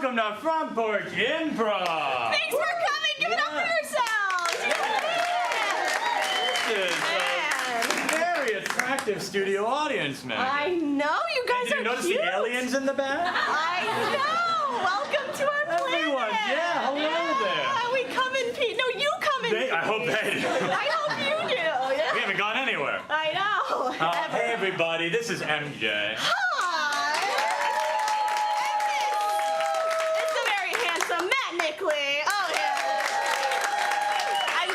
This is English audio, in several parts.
welcome to Front Porch Improv. Thanks for coming. Give it up for yourselves. This is a very attractive studio audience, man. I know you guys Did you are notice cute. the aliens in the back? I know. Welcome to our planet. Everyone, yeah, hello there. We come in peace. No, you come in peace. I hope they do. I hope you do. Yeah. We haven't gone anywhere. I know. Hey, everybody, this is MJ. Hi. It's the very handsome Matt Nickley. Oh yeah. I'm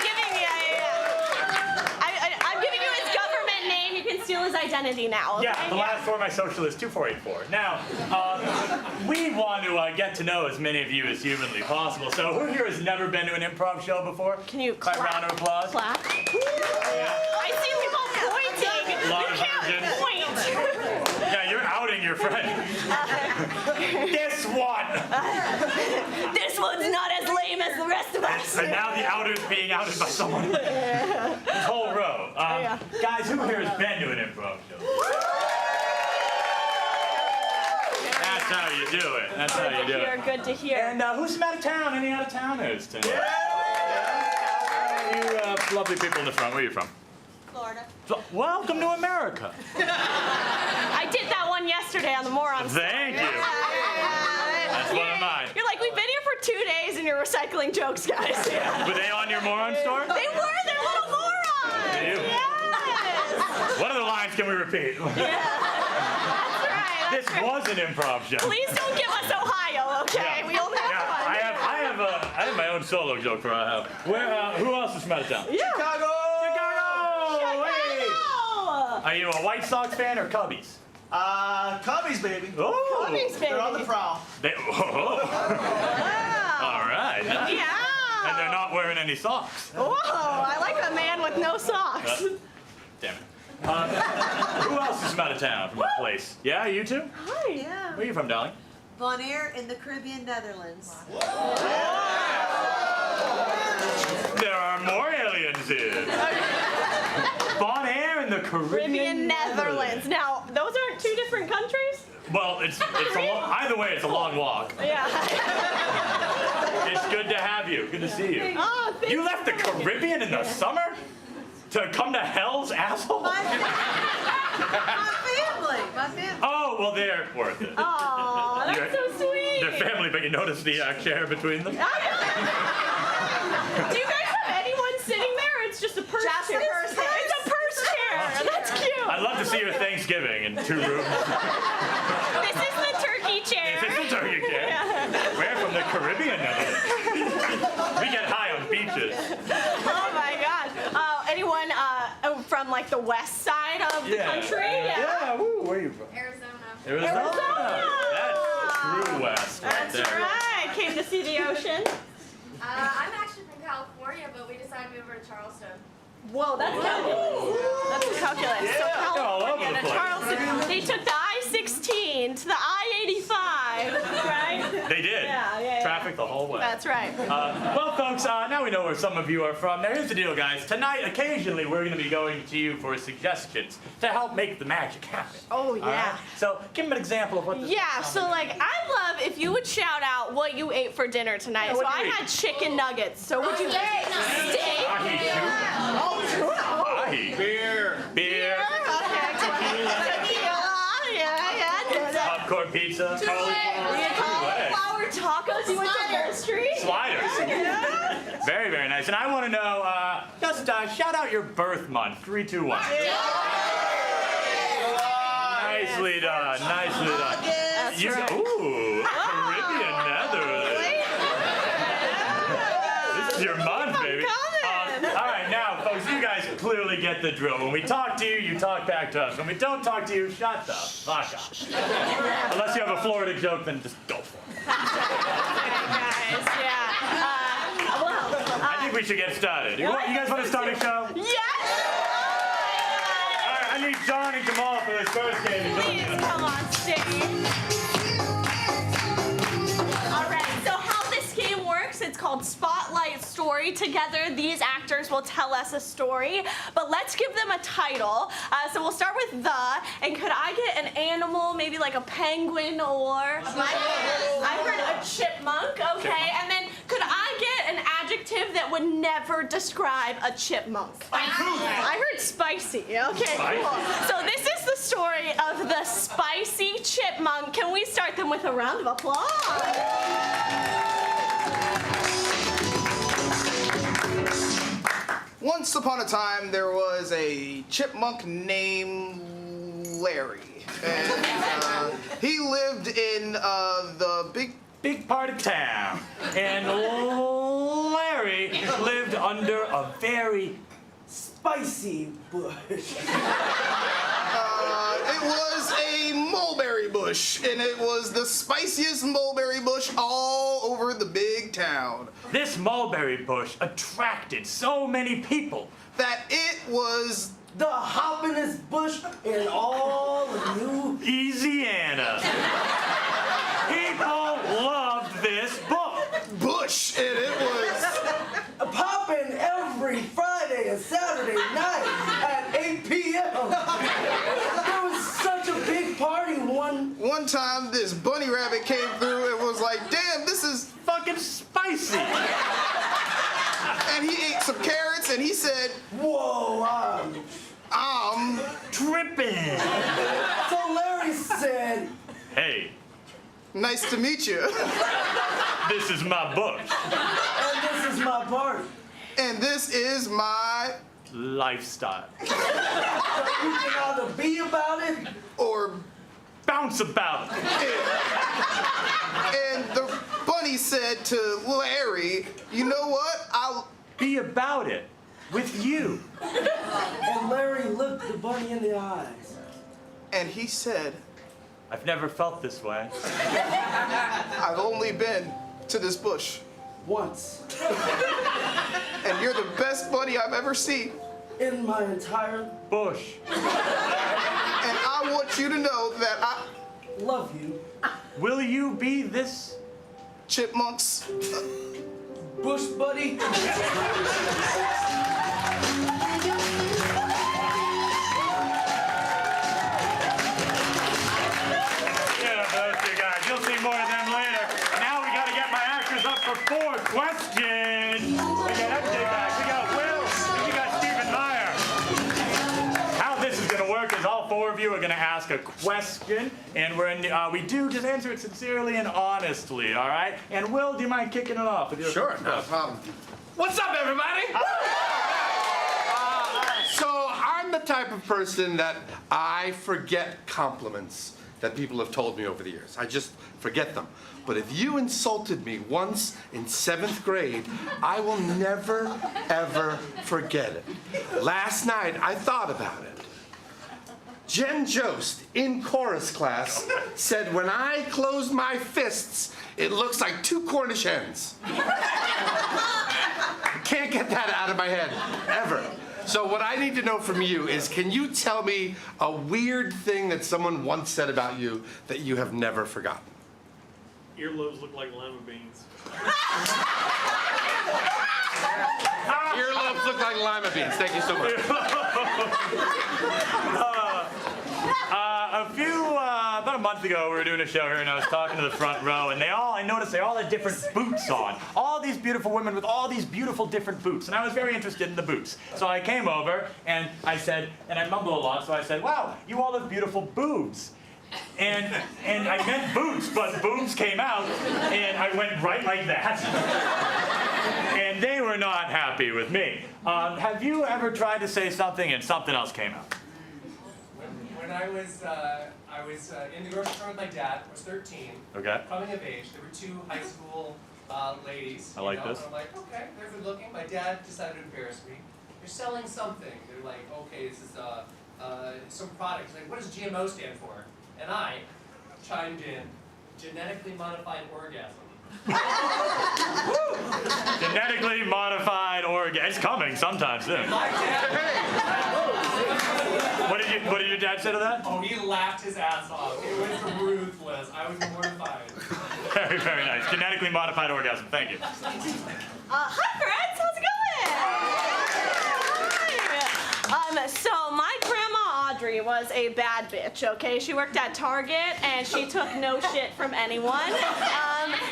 giving you his government name. You can steal his identity now. Okay? Yeah, the last four of my social is 2484. Now, we want to get to know as many of you as humanly possible. So who here has never been to an improv show before? Can you By clap? round of applause? Clap. Yeah. I see people pointing. A lot You of can't virgins. point. Yeah, you're outing your friend. This one! This one's not as lame as the rest of us. And now the outer's being outed by someone. This whole row. Yeah. Guys, who here has been to an improv show? That's how you do it. That's how you do You're it. good to hear. And who's from out of town? Any out of towners tonight? Yeah. You lovely people in the front, where are you from? Florida. Welcome to America. I did that one yesterday on the Morons. Thank you. That's one of mine. You're like, we've been here for 2 days and you're recycling jokes, guys. Were they on your moron store? They were, they're little morons. Ew. Yes. What other lines can we repeat? That's right. This was an improv show. Please don't give us Ohio, okay? Yeah. We only have Yeah, one. I have my own solo joke for who else is from out of town? Yeah. Chicago! Hey! Chicago! Are you a White Sox fan or Cubbies? Cubbies, baby. Oh! Cubbies, baby. They're on the prowl. All right. Nice. Yeah. And they're not wearing any socks. Whoa, I like a man with no socks. Damn it. Who else is from out of town, from a place? Yeah, you two? Hi. Yeah. Where are you from, darling? Bonaire in the Caribbean, Netherlands. There are more aliens here. Bonaire in the Caribbean, Netherlands. Now, those aren't two different countries? Well, it's either way, it's a long walk. Yeah. It's good to have you. Good to see you. Oh, thank You left the Caribbean in the summer to come to hell's asshole? My family. My family. Oh, well, they're worth it. Aw, that's so sweet. They're family, but you notice the chair between them? Do you guys have anyone sitting there? It's just a purse Just chair. a purse chair. It's a purse chair. That's cute. I'd love to see your Thanksgiving in 2 rooms. This is the turkey chair. This is a turkey chair. We're from the Caribbean now. We get high on beaches. Oh my God. Anyone from like the west side of the country? Yeah. Woo, where are you from? Arizona. That's true west right That's there. right. Came to see the ocean. I'm actually from California, but we decided to move over to Charleston. Whoa, that's calculus. That's calculus. Yeah, So they're all over California the to place. Charleston. They took the I-16 to the I-85, right? They did. Yeah. Traffic the whole way. That's right. Well, folks, now we know where some of you are from. Now, here's the deal, guys. Tonight, occasionally, we're going to be going to you for suggestions to help make the magic happen. Oh, All yeah. right? So, give them an example of what this Yeah, so like I'd love if you would shout out what you ate for dinner tonight. Yeah, So what'd I you eat? had chicken nuggets. So would you steak? Ahi, Oh, tuna. Ahi. Beer. Okay. Yeah. Popcorn pizza. Cauliflower tacos. You went to Wall Street. Sliders. Very, very nice. And I want to know, just shout out your birth month. 3, 2, 1. Nicely done. Nicely done. That's right. Ooh, Caribbean Netherlands. This is your month, baby. All right, now, folks, you guys clearly get the drill. When we talk to you, you talk back to us. When we don't talk to you, shut the fuck up. Unless you have a Florida joke, then just go for it. Guys, yeah. I think we should get started. You guys want to start a show? Yes. All right, I need John and Jamal for this first game. Please come on stage. All right, so how this game works, it's called Spotlight Story. Together, these actors will tell us a story, but let's give them a title. So we'll start with and could I get an animal, maybe like a penguin or... I heard a chipmunk, okay? And then could I get an adjective that would never describe a chipmunk? I heard spicy. Okay, cool. So this is the story of the spicy chipmunk. Can we start them with a round of applause? Once upon a time, there was a chipmunk named Larry. And he lived in the Big part of town. And Larry lived under a very Spicy bush. It was a mulberry bush, and it was the spiciest mulberry bush all over the big town. This mulberry bush attracted so many people. That it was The hoppinest bush in all of Louisiana. People loved this book. bush, and it was popping every Friday and Saturday night at 8 p.m. There was such a big party one time this bunny rabbit came through and was like, damn, this is Fucking spicy. and he ate some carrots and he said, Whoa, Tripping. so Larry said, Hey, nice to meet you. this is my bush. and this is my party. And this is my, Lifestyle. You can either be about it or, Bounce about. and the bunny said to Larry, you know what? I'll, Be about it with you. and Larry looked the bunny in the eyes. and he said, I've never felt this way. I've only been to this bush, Once and you're the best bunny I've ever seen. in my entire Bush. And I want you to know that I, love you, Will you be this? chipmunks, bush buddy. Yeah, those two guys. You'll see more of them later. Now we gotta get my actors up for 4 questions. We got MJ back. We got Will. And we got Stephen Meyer. How this is gonna work is all 4 of you are gonna ask a question, and we do just answer it sincerely and honestly, all right? And Will, do you mind kicking it off with your Sure, no problem. What's up, everybody? So I'm the type of person that I forget compliments that people have told me over the years. I just forget them. But if you insulted me once in 7th grade, I will never, ever forget it. Last night, I thought about it. Jen Jost, in chorus class, said, when I close my fists, it looks like 2 Cornish hens. Can't get that out of my head, ever. So what I need to know from you is, can you tell me a weird thing that someone once said about you that you have never forgotten? Earlobes look like lima beans. Earlobes look like lima beans. Thank you so much. About a month ago, we were doing a show here, and I was talking to the front row, and I noticed they all had different boots on. All these beautiful women with all these beautiful different boots, and I was very interested in the boots. So I came over, and I said, and I mumble a lot, so I said, wow, you all have beautiful boobs. And I meant boots, but boobs came out, and I went right like that. And they were not happy with me. Have you ever tried to say something and something else came out? When I was in the grocery store with my dad. I was 13. Okay. Coming of age. There were 2 high school ladies. I like this. And I'm like, okay, they're good looking. My dad decided to embarrass me. They're selling something. They're like, okay, this is some product. Like, what does GMO stand for? And I chimed in, genetically modified orgasm. Genetically modified organ. It's coming sometime soon. My dad. What did your dad say to that? Oh, he laughed his ass off. It was ruthless. I was mortified. Very, very nice. Genetically modified orgasm. Thank you. Hi, friends. How's it going? So my grandma Audrey was a bad bitch, okay? She worked at Target, and she took no shit from anyone.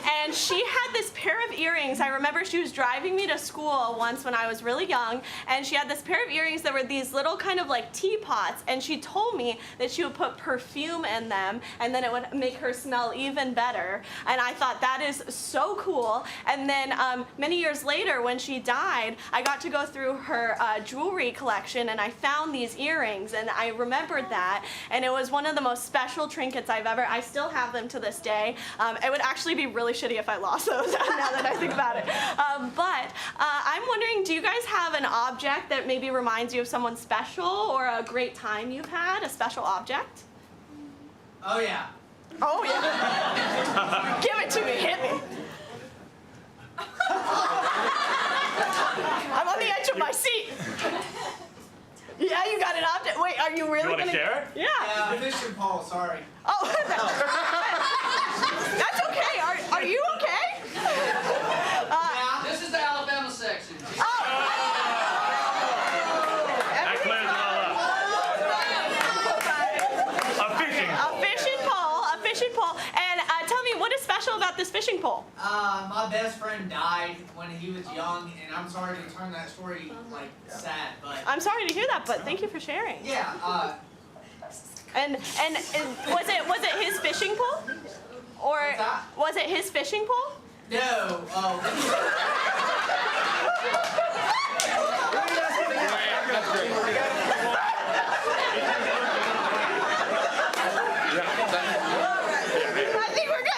and she had this pair of earrings. I remember she was driving me to school once when I was really young, and she had this pair of earrings that were these little kind of like teapots, and she told me that she would put perfume in them, and then it would make her smell even better. And I thought that is so cool. And then many years later, when she died, I got to go through her jewelry collection, and I found these earrings, and I remembered that, and it was one of the most special trinkets I've ever. I still have them to this day. It would actually be really shitty if I lost those now that I think about it. But I'm wondering, do you guys have an object that maybe reminds you of someone special or a great time you've had, a special object? Oh yeah. Oh yeah. Give it to me, hit me. I'm on the edge of my seat. Yeah, you got an object. Wait, are you really You want to gonna share it? Yeah. Yeah, fishing pole. Sorry. Oh, that's okay. Are you okay? This is the Alabama section. That clears it all up. A fishing A fishing pole. And tell me, what is special about this fishing pole? My best friend died when he was young, and I'm sorry to turn that story like sad, but I'm sorry to hear that, but thank you for sharing. yeah. And was it his fishing pole? Or What's that? was it his fishing pole? No. I think we're good.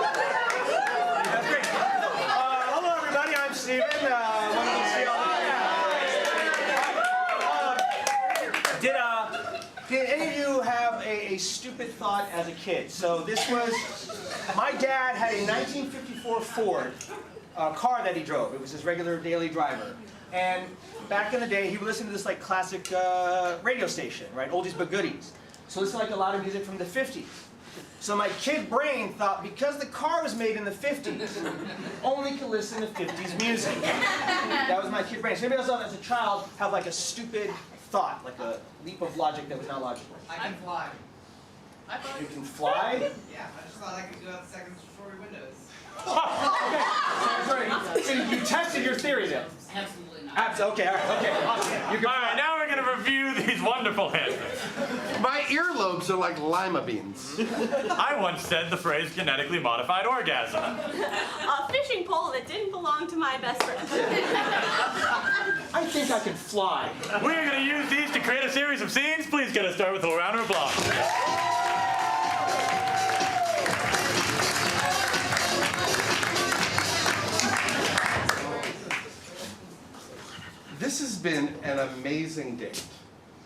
That's great. Hello, everybody. I'm Steven. Wanted to see all did any of you have a stupid thought as a kid? So this was, my dad had a 1954 Ford car that he drove. It was his regular daily driver. And back in the day, he would listen to this like classic radio station, right? Oldies but goodies. So listen to like a lot of music from the 50s. So my kid brain thought because the car was made in the 50s, only could listen to 50s music. That was my kid brain. So anybody else as a child have like a stupid thought, like a leap of logic that was not logical? I can fly. You can fly? Yeah, I just thought I could go out the second story windows. Okay. So you tested your theory then? Absolutely not. Absolutely. Okay. All right. Okay. Awesome. You can All right, now we're going to review these wonderful answers. My earlobes are like lima beans. I once said the phrase genetically modified orgasm. A fishing pole that didn't belong to my best friend. I think I can fly. We're going to use these to create a series of scenes. Please get us started with a round of applause. This has been an amazing date.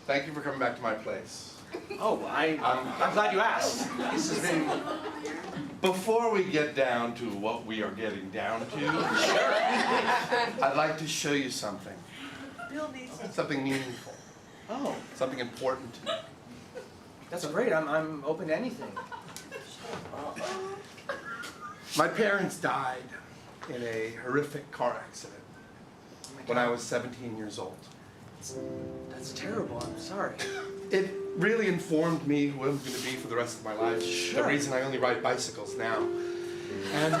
Thank you for coming back to my place. Oh, I'm glad you asked. This has been. Before we get down to what we are getting down to, I'd like to show you something. Something meaningful. Oh, Something important to me. that's great. I'm open to anything. My parents died in a horrific car accident when I was 17 years old. That's terrible. I'm sorry. It really informed me who I'm going to be for the rest of my life. Sure. The reason I only ride bicycles now. And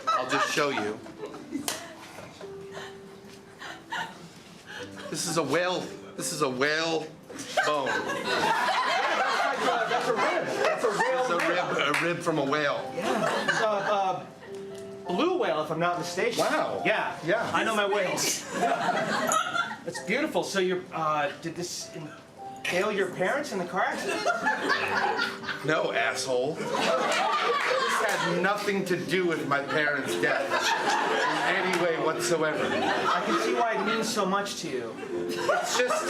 I'll just show you. This is a whale. This is a whale bone. That's a rib. That's a whale. It's a rib from a whale. Yeah. It's a blue whale, if I'm not mistaken. Wow. Yeah. Yeah. I know my whales. That's beautiful. So you're, did this impale your parents in the car accident? No, asshole. This had nothing to do with my parents' death in any way whatsoever. I can see why it means so much to you. It's just,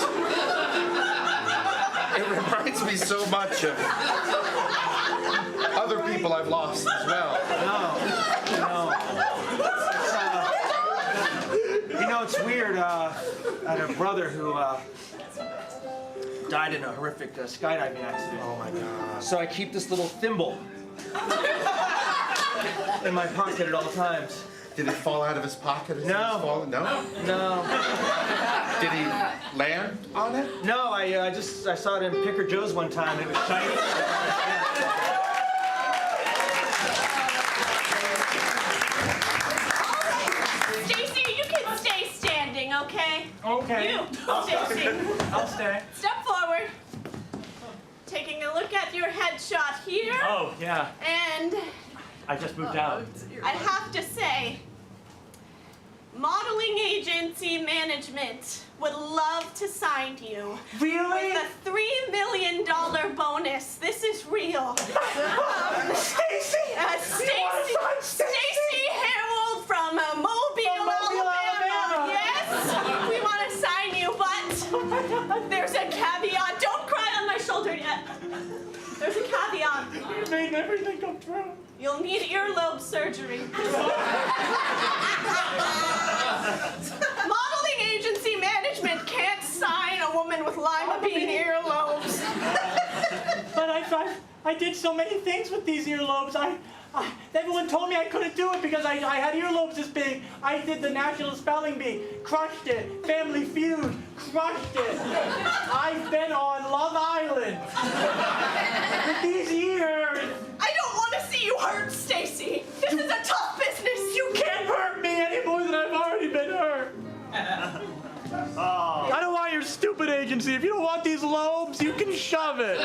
it reminds me so much of other people I've lost as well. No. It's weird. I had a brother who died in a horrific skydiving accident. Oh my God. So I keep this little thimble in my pocket at all times. Did it fall out of his pocket as he No. was falling? No? No. Did he land on it? No, I saw it in Picker Joe's one time. It was shiny. Stacy, you can stay standing, okay? Okay. You, Stacy. I'll stay. Step forward. Taking a look at your headshot here. Oh, yeah. And I just moved out. I have to say, modeling agency management would love to sign you. Really? With a $3 million bonus. This is real. Stacy! Stacy Harold from Mobile, Alabama. Yes, we want to sign you, but there's a caveat. Don't cry on my shoulder yet. There's a caveat. You made everything come true. You'll need earlobe surgery. Modeling agency management can't sign a woman with lima bean earlobes. But I did so many things with these earlobes. Everyone told me I couldn't do it because I had earlobes this big. I did the National Spelling Bee, crushed it. Family Feud, crushed it. I've been on Love Island with these ears. I don't want to see you hurt, Stacy. This is a tough business. You can't hurt me any more than I've already been hurt. I don't want your stupid agency. If you don't want these lobes, you can shove it.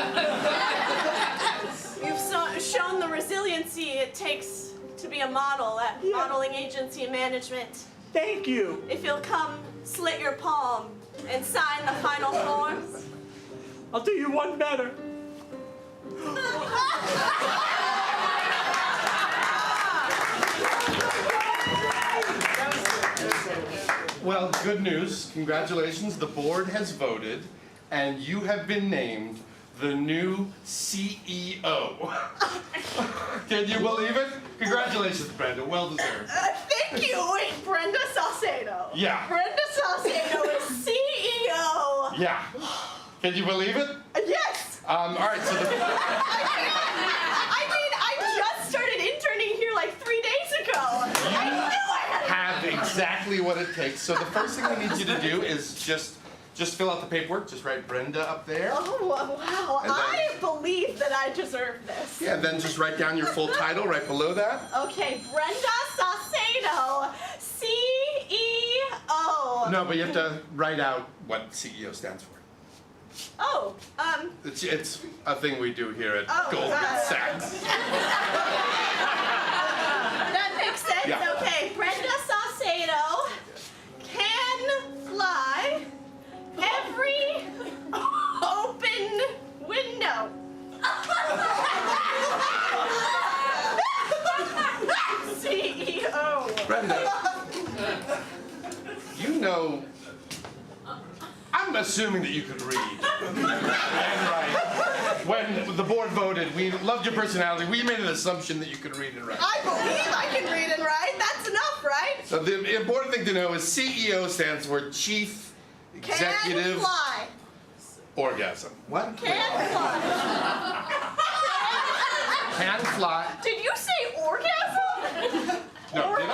You've shown the resiliency it takes to be a model at modeling agency management. Thank you. If you'll come slit your palm and sign the final forms. I'll do you one better. Well, good news. Congratulations. The board has voted, and you have been named the new CEO. Can you believe it? Congratulations, Brenda. Well deserved. Thank you. Wait, Brenda Saucedo. Yeah. Brenda Saucedo is CEO. Yeah. Can you believe it? Yes. All right, so I just started interning here like 3 days ago. I knew I had exactly what it takes. So the first thing we need you to do is just fill out the paperwork. Just write Brenda up there. Oh, wow. And then- I believe that I deserve this. Yeah, then just write down your full title right below that. Okay, Brenda Saucedo, CEO. No, but you have to write out what CEO stands for. Oh, It's a thing we do here at Goldman Sachs. that makes sense. Yeah. Okay, Brenda Saucedo can fly every open window. CEO. Brenda, you know, I'm assuming that you could read and write. When the board voted, we loved your personality. We made an assumption that you could read and write. I believe I can read and write. That's enough, right? So the important thing to know is CEO stands for Chief Executive Can fly. Orgasm. What? Can fly. Can fly. Did you say orgasm? No, Orgasm? did I?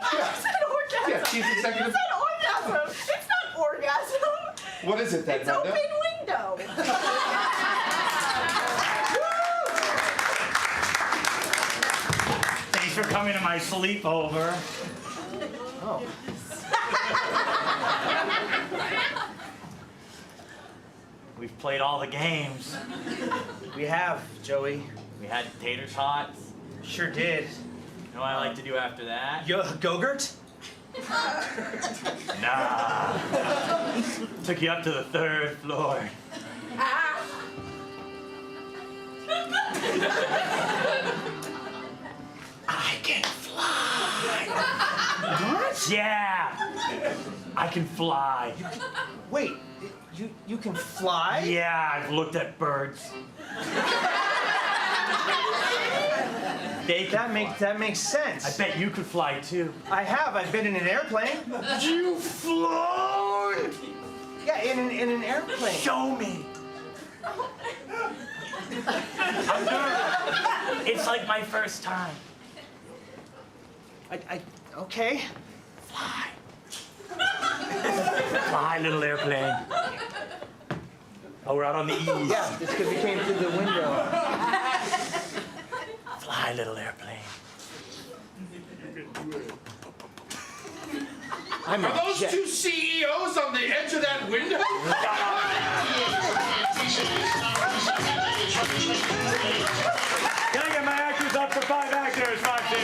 I said orgasm. Yeah, Chief Executive. You said orgasm. It's not orgasm. What is it then, It's Brenda? open window. Thanks for coming to my sleepover. Oh. We've played all the games. We have, Joey. We had tater tots. Sure did. You know what I like to do after that? Go-Gurt? Nah. Took you up to the 3rd floor. I can fly. What? Yeah. I can fly. Wait, you can fly? Yeah, I've looked at birds. They can fly. That makes sense. I bet you could fly too. I have. I've been in an airplane. You flown? Yeah, in an airplane. Show me. I'm nervous. It's like my first time. Okay. Fly. Fly, little airplane. Oh, we're out on the east. Yeah, just because we came through the window. Fly, little airplane. I'm Are a those jet. two CEOs on the edge of that window? Can I get my actors up for 5 actors, Foxy?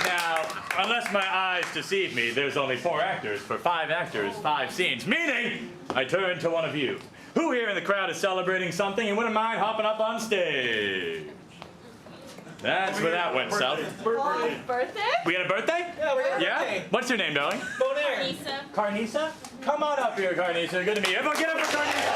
Now, unless my eyes deceive me, there's only 4 actors for 5 actors, 5 scenes. Meaning, I turn to one of you. Who here in the crowd is celebrating something and wouldn't mind hopping up on stage? That's where that went south. Birthday? We got a birthday? Yeah, we got a Yeah? birthday. What's your name, darling? Bonaire. Lisa. Carnisa? Come on up here, Carnisa. Good to meet you. Everyone get up for Carnisa.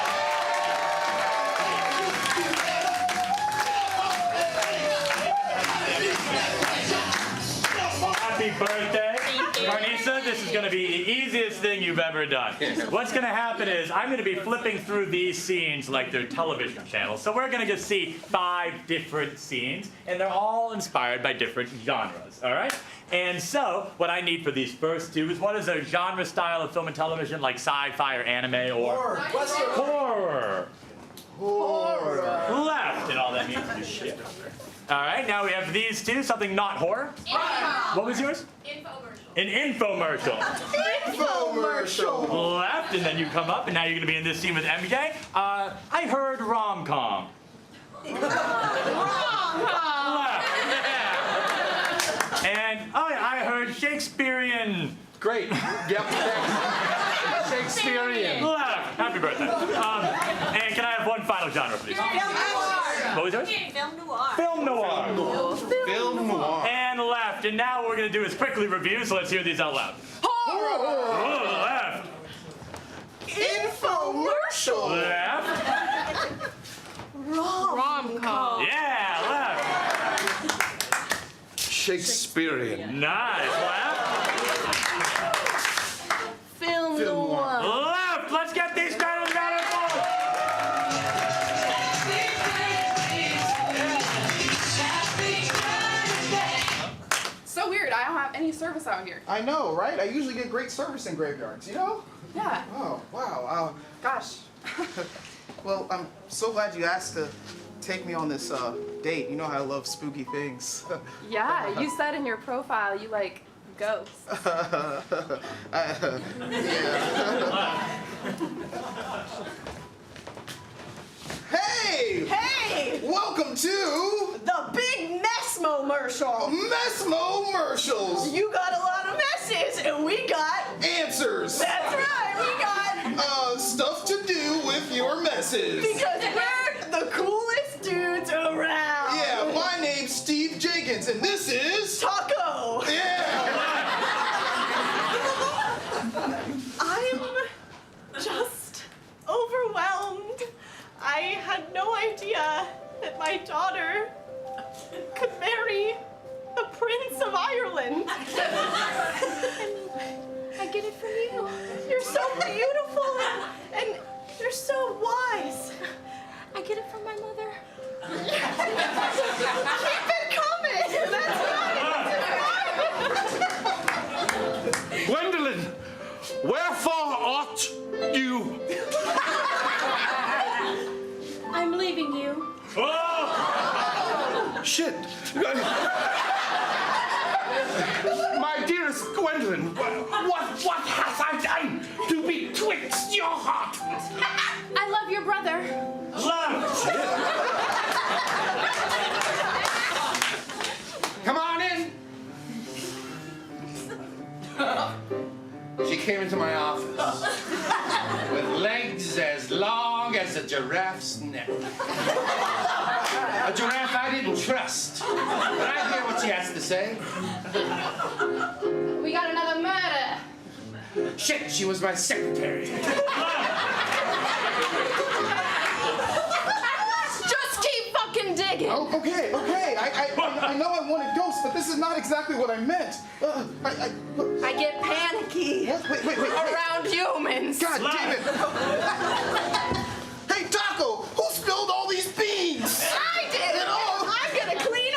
Happy birthday. Thank you. Carnisa, this is going to be the easiest thing you've ever done. What's going to happen is I'm going to be flipping through these scenes like they're television channels. So we're going to just see 5 different scenes, and they're all inspired by different genres, all right? And so what I need for these first 2 is what is a genre style of film and television, like sci-fi or anime or horror. Left, and all that means is shit. All right, now we have these 2, something not horror. What was yours? Infomercial. An infomercial. Infomercial. Left, and then you come up, and now you're going to be in this scene with MJ. I heard rom-com. Left. And I heard Shakespearean. Great. Yep. Thanks. Shakespearean. Left. Happy birthday. And can I have one final genre, please? What was yours? Film noir. Film noir. Film noir. And left. And now what we're going to do is quickly review, so let's hear these out loud. Oh, left. Infomercial. Left. Rom-com. Yeah, left. Shakespearean. Nice. Left. Film noir. Left. Let's get these titles out of So weird, I don't have any service out here. I know, right? I usually get great service in graveyards, you know? Yeah, Oh, wow. gosh. Well, I'm so glad you asked to take me on this date. You know how I love spooky things. Yeah, you said in your profile you like ghosts. Yeah. Hey! Hey! Welcome to The Big Mesmo-mercial. Mesmo-mercials! You got a lot of messes, and we got... Answers! That's right, we got... Stuff to do with your messes. Because we're the coolest dudes around. Yeah, my name's Steve Jenkins, and this is... Taco. Yeah! I'm just overwhelmed. I had no idea that my daughter could marry the Prince of Ireland. I get it from you. You're so beautiful and you're so wise. I get it from my mother. Keep it coming. That's right. Gwendolyn, wherefore ought you? I'm leaving you. Oh! Shit. My dearest Gwendolyn, what have I done to betwixt your heart? I love your brother. Left. Come on in. She came into my office with legs as long as a giraffe's neck. A giraffe I didn't trust. But I hear what she has to say. We got another murder. Shit, she was my secretary. Just keep fucking digging. Oh, okay. I know I wanted ghosts, but this is not exactly what I meant. I get panicky Wait. around humans. God damn it. Hey, Taco, who spilled all these beans? I did. Oh. I'm gonna clean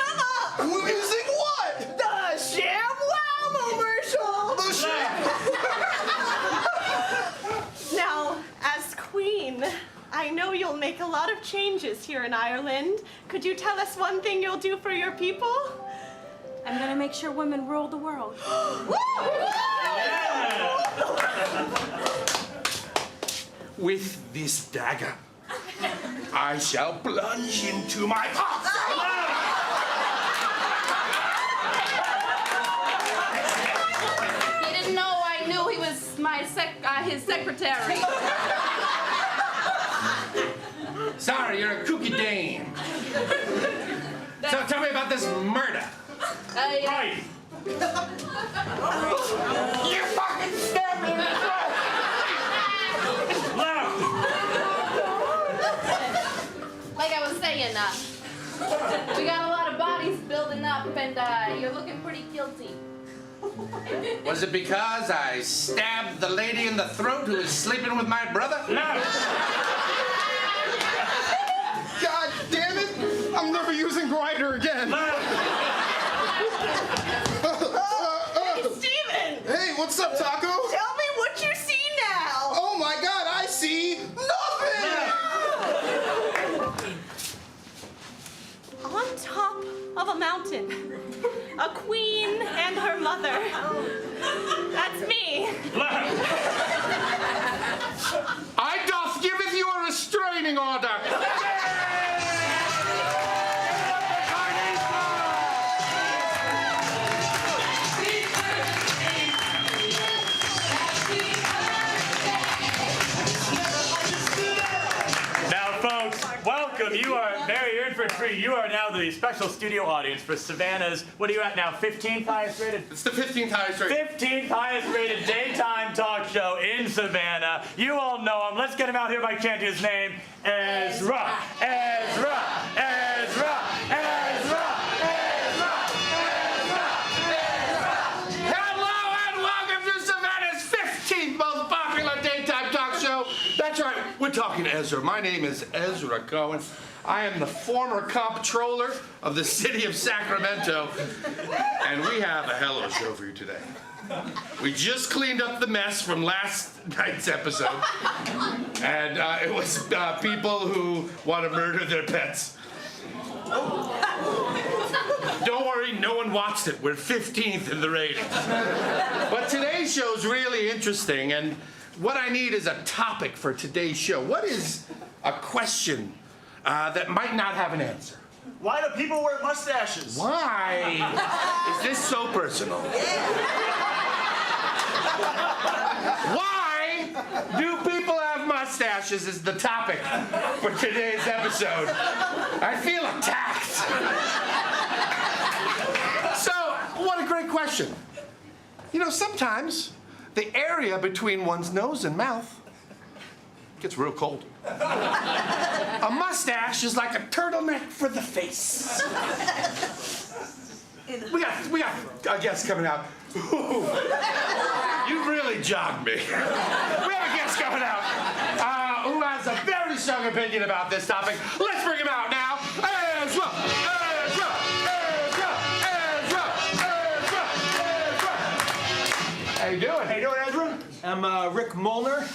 I know you'll make a lot of changes here in Ireland. Could you tell us one thing you'll do for your people? I'm gonna make sure women rule the world. With this dagger, I shall plunge into my heart. He didn't know I knew he was his secretary. Sorry, you're a kooky dame. So tell me about this murder. Right. You fucking stabbed me in the throat. Left. Like I was saying, we got a lot of bodies building up, and you're looking pretty guilty. Was it because I stabbed the lady in the throat who was sleeping with my brother? Left. God damn it! I'm never using Grindr again. Steven! Hey, what's up, Taco? Tell me what you see now! Oh my God, I see nothing! On top of a mountain, a queen and her mother. That's me. I doth giveth you a restraining order. Now, folks, welcome. You are you're in for a treat. You are now the special studio audience for Savannah's, what are you at now, 15th highest rated? It's the 15th highest rated. 15th highest rated daytime talk show in Savannah. You all know him. Let's get him out here by chanting his name. Ezra, Ezra, Ezra, Ezra, Ezra, Ezra, Ezra. Hello and welcome to Savannah's 15th most popular daytime talk show. That's right, we're talking Ezra. My name is Ezra Cohen. I am the former comptroller of the city of Sacramento, and we have a hell of a show for you today. We just cleaned up the mess from last night's episode, and it was people who want to murder their pets. Don't worry, no one watched it. We're 15th in the ratings. But today's show's really interesting, and what I need is a topic for today's show. What is a question that might not have an answer? Why do people wear mustaches? Why is this so personal? Why do people have mustaches is the topic for today's episode. I feel attacked. So, what a great question. You know, sometimes the area between one's nose and mouth gets real cold. A mustache is like a turtleneck for the face. We got a guest coming out. Ooh, you really jogged me. We have a guest coming out who has a very strong opinion about this topic. Let's bring him out now. Ezra, Ezra, Ezra, Ezra, Ezra, Ezra. How you doing? How you doing, Ezra? I'm Rick Molnar.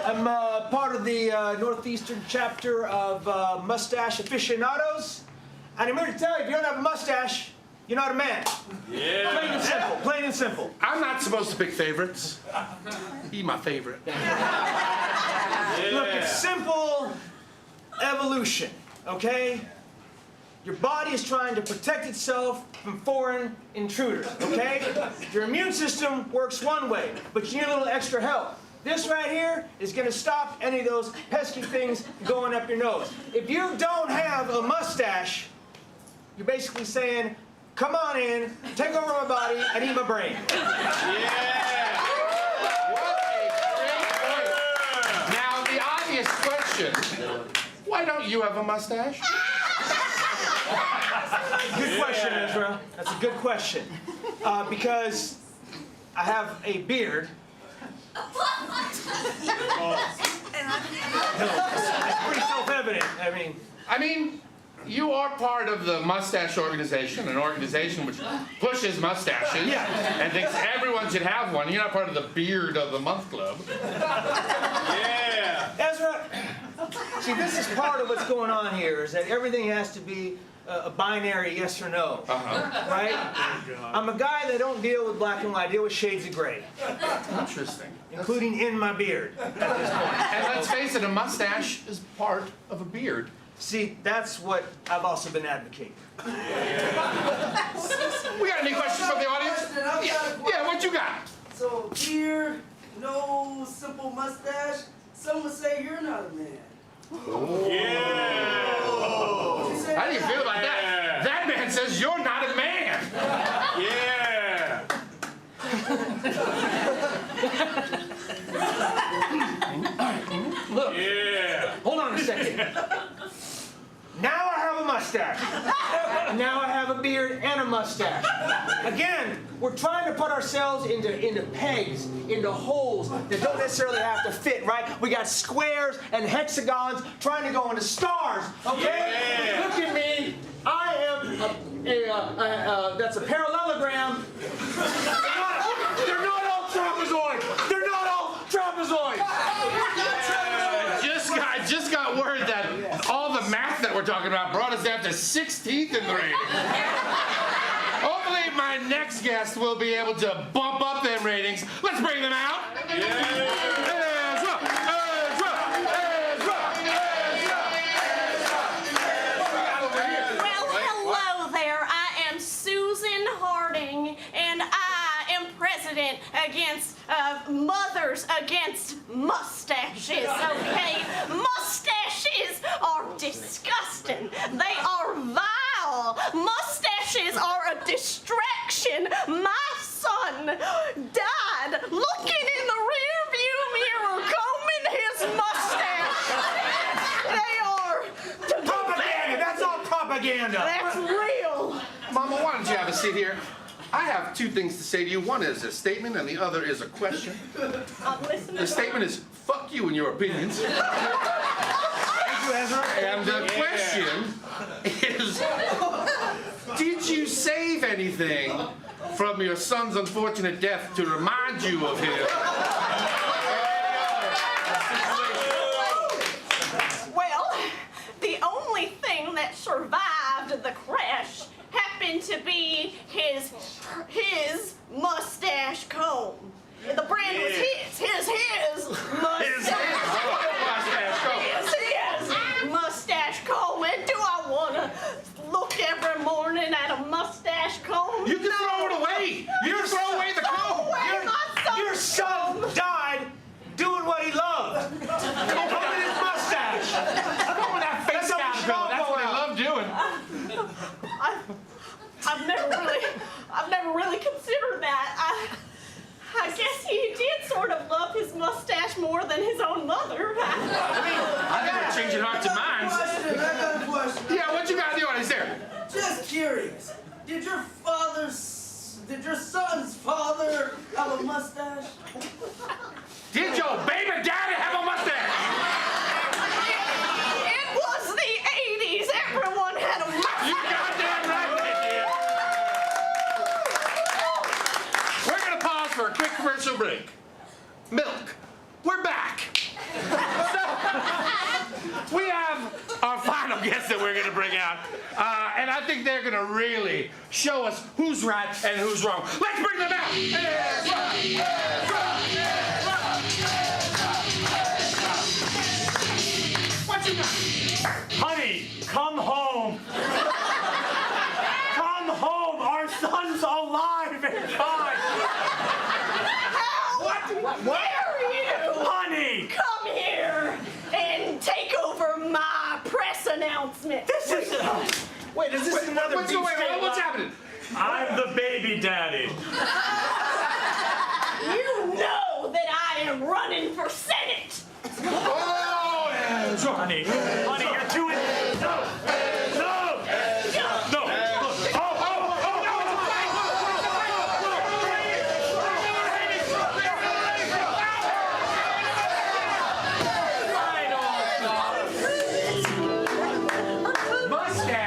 I'm part of the northeastern chapter of Mustache Aficionados. And I'm here to tell you, if you don't have a mustache, you're not a man. Yeah. Plain and simple, plain and simple. I'm not supposed to pick favorites. He my favorite. Look, it's simple evolution, okay? Your body is trying to protect itself from foreign intruders, okay? Your immune system works one way, but you need a little extra help. This right here is gonna stop any of those pesky things going up your nose. If you don't have a mustache, you're basically saying, come on in, take over my body, and eat my brain. Yeah! What a great point. Now, the obvious question, why don't you have a mustache? Good question, Ezra. That's a good question. Because I have a beard. It's pretty self-evident. I mean, you are part of the Mustache Organization, an organization which pushes mustaches and thinks everyone should have one. You're not part of the Beard of the Month Club. Yeah. Ezra, see, this is part of what's going on here, is that everything has to be a binary yes or no. Right? I'm a guy that don't deal with black and white. I deal with shades of gray. Interesting. Including in my beard at this point. And let's face it, a mustache is part of a beard. See, that's what I've also been advocating. We got any questions from the audience? Yeah, what you got? So, beard, no simple mustache. Some would say you're not a man. Yeah. How do you feel about that? That man says you're not a man. Yeah. Look, Yeah. hold on a second. Now I have a mustache. Now I have a beard and a mustache. Again, we're trying to put ourselves into pegs, into holes that don't necessarily have to fit, right? We got squares and hexagons trying to go into stars, okay? Yeah. Look at me. I am that's a parallelogram. They're not all trapezoids. They're not all trapezoids. Just got word that all the math that we're talking about brought us down to 16th in the rating. Hopefully my next guest will be able to bump up them ratings. Let's bring them out. Well, hello there. I am Susan Harding, and I am president against Mothers Against Mustaches, okay? Mustaches are disgusting. They are vile. Mustaches are a distraction. My son died looking in the rearview mirror, combing his mustache. They are Propaganda. That's all propaganda. That's real. Mama, why don't you have a seat here? I have two things to say to you. One is a statement and the other is a question. I'm listening. The statement is, fuck you and your opinions. Thank you, Ezra. And the question is, did you save anything from your son's unfortunate death to remind you of him? Well, the only thing that survived the crash happened to be his mustache comb. The brand was his mustache comb. And do I want to look every morning at a mustache comb? You can throw it away. You can throw away the comb. Your son died doing what he loved. Combing his mustache. Come with that face down, Bill. That's what I love doing. I've never really considered that. I guess he did sort of love his mustache more than his own mother. I never changing hearts and minds. I got a question. Yeah, what you got in the audience there? Just curious. Did your son's father have a mustache? Did your baby daddy have a mustache? It was the 80s. Everyone had a mustache. You goddamn right they did. We're gonna pause for a quick commercial break. Milk, we're back. So, we have our final guest that we're gonna bring out, and I think they're gonna really show us who's right and who's wrong. Let's bring them out. What you got? Honey, come home. Come home. Our son's alive and fine. How dare you? Honey. Come here and take over my press announcement. This is wait, is this another What's happening? I'm the baby daddy. You know that I am running for Senate. Oh, yeah. Honey, you're too in. No. Mustache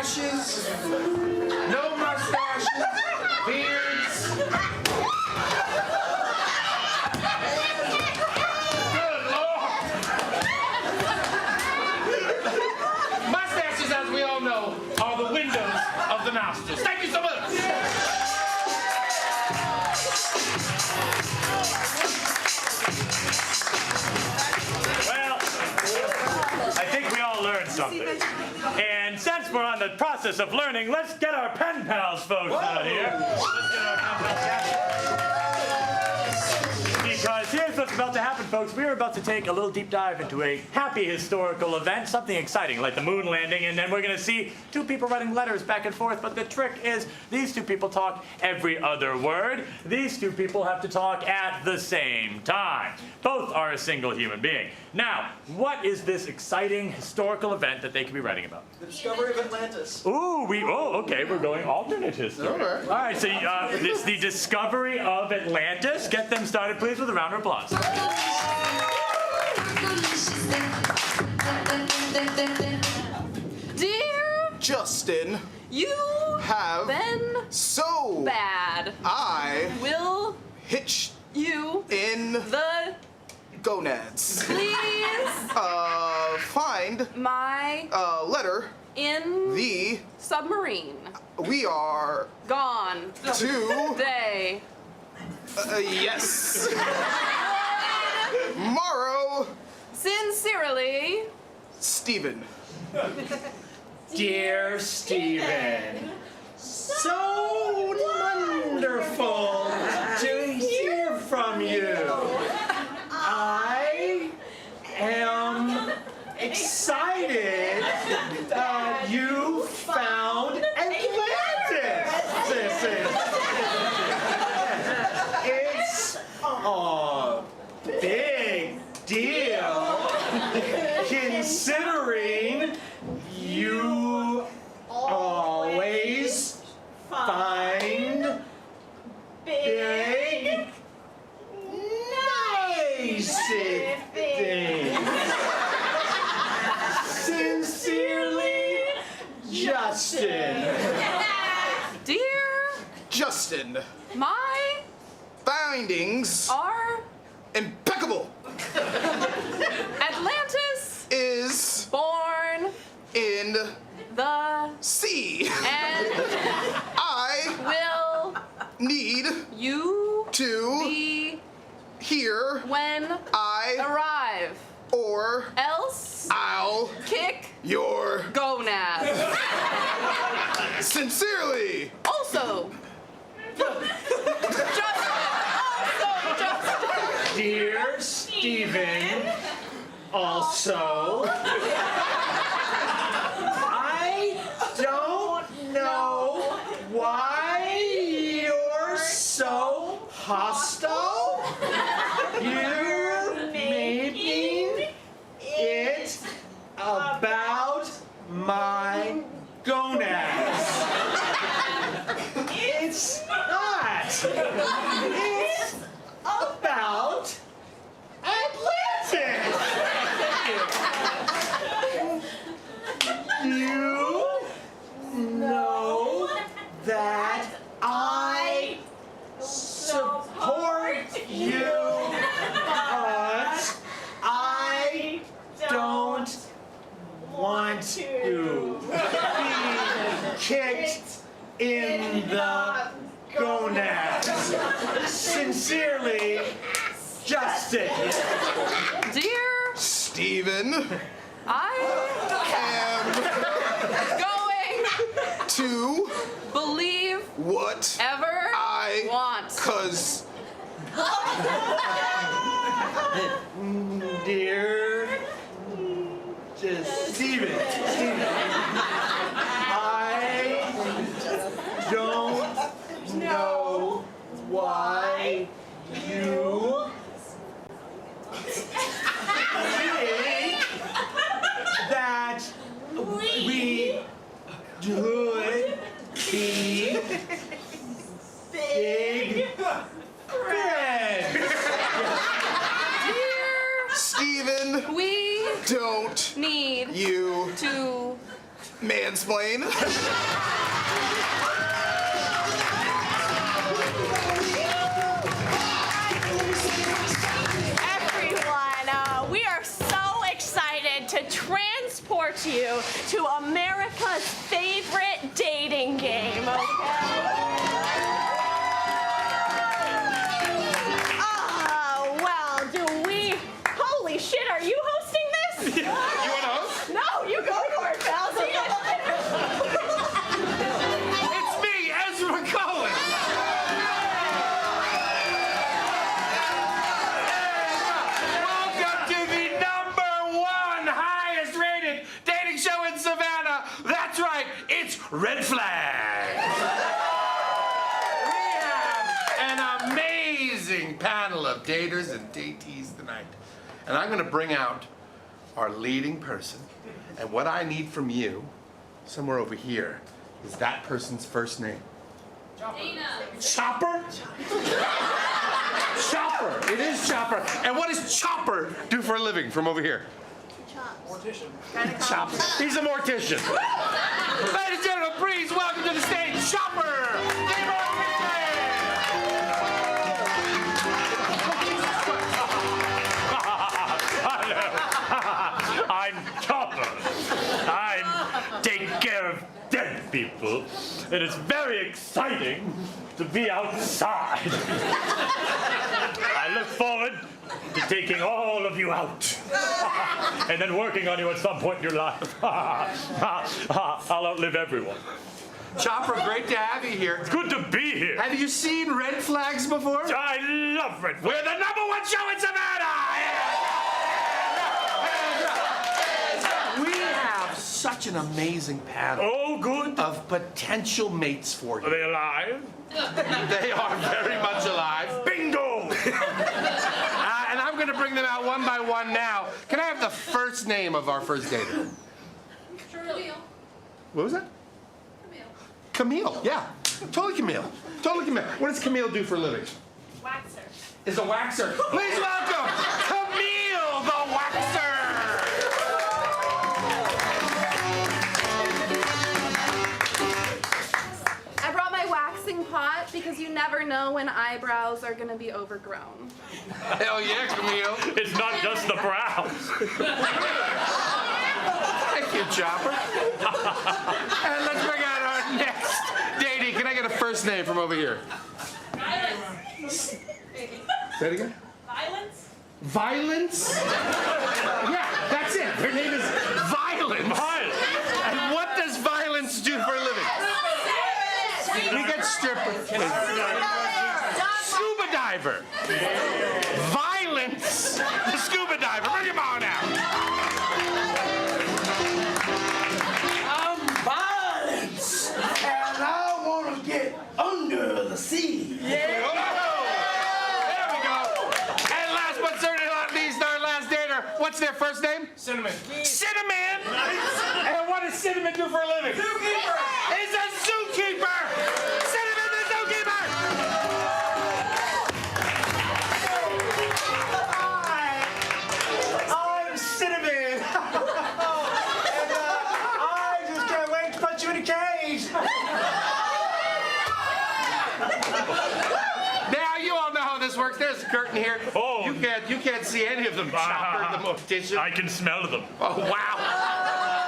mustaches. No mustaches. Beards. Good Lord! Mustaches, as we all know, are the windows of the nostrils. Thank you so much! Well, I think we all learned something. And since we're on the process of learning, let's get our pen pals folks out here. Let's get our pen pals out. Because here's what's about to happen, folks. We're about to take a little deep dive into a happy historical event, something exciting like the moon landing, and then we're going to see two people writing letters back and forth. But the trick is these two people talk every other word. These two people have to talk at the same time. Both are a single human being. Now, what is this exciting historical event that they could be writing about? The discovery of Atlantis. Ooh, okay, we're going alternate history. All right. All right, so it's the discovery of Atlantis. Get them started, please, with a round of applause. Dear Justin, you have been so bad. I Will hitched you in the gonads. please Find my letter in the submarine we are gone to day yes. Morrow, sincerely Stephen. Dear Stephen, so wonderful to hear from you. I am excited that you found Atlantis. It's a big deal considering you always find big, nice things. Sincerely, Justin. dear Justin, my findings are impeccable. Atlantis Is born in the sea. and I will need you to be hear when I arrive or else I'll kick your gonads. sincerely. Also Justin. Dear Stephen, also, I don't know why you're so hostile. You're making it about my gonads. It's not. It's about Atlantis. You know that I support you, but I don't want to be kicked in the gonads. Sincerely, Justin. Dear Stephen, I am going to believe whatever I want. 'Cause Dear Stephen, I don't know why you think that we could be big friends. Stephen, We don't need you to mansplain. Everyone, we are so excited to transport you to America's favorite dating game, well, do we... Holy shit, are you hosting this? You want to host? No, you go for it, pal. See you later. It's me, Ezra Cohen. Welcome to the #1 highest rated dating show in Savannah. That's right, it's Red Flag. We have an amazing panel of daters and datees tonight. And I'm going to bring out our leading person. And what I need from you, somewhere over here, is that person's first name. Chopper? Chopper. It is Chopper. And what does Chopper do for a living from over here? Chopper. He's a mortician. Ladies and gentlemen, please welcome to the stage Chopper. The mortician. I'm Chopper. I take care of dead people. It is very exciting to be outside. I look forward to taking all of you out and then working on you at some point in your life. I'll outlive everyone. Chopper, great to have you here. It's good to be here. Have you seen Red Flags before? I love Red Flags. We're the #1 show in Savannah! We have such an amazing panel. Oh, good. Of potential mates for Are you. they alive? They are very much alive. Bingo! And I'm going to bring them out one by one now. Can I have the first name of our first dater? Camille. What was that? Camille, yeah. Totally Camille. Totally Camille. What does Camille do for a living? Waxer. Is a waxer. Please welcome Camille the Waxer. I brought my waxing pot because you never know when eyebrows are gonna be overgrown. Hell yeah, Camille. It's not just the brows. Thank you, Chopper. And let's bring out our next datey. Can I get a first name from over here? Violence. Say it again. Violence. Violence? Yeah, that's it. Her name is Violence. And what does Violence do for a living? We get stripper. Scuba diver. Violence. The scuba diver. Bring him on out. I'm Violence, and I want to get under the sea. There we go. And last but certainly not least, our last dater. What's their first name? Cinnamon. Cinnamon. And what does Cinnamon do for a living? Zookeeper. He's a zookeeper. Cinnamon the zookeeper. I'm Cinnamon. And I just can't wait to put you in a cage. Now you all know how this works. There's a curtain here. Oh. You can't see any of them. Chopper the mortician. I can smell them. Oh wow.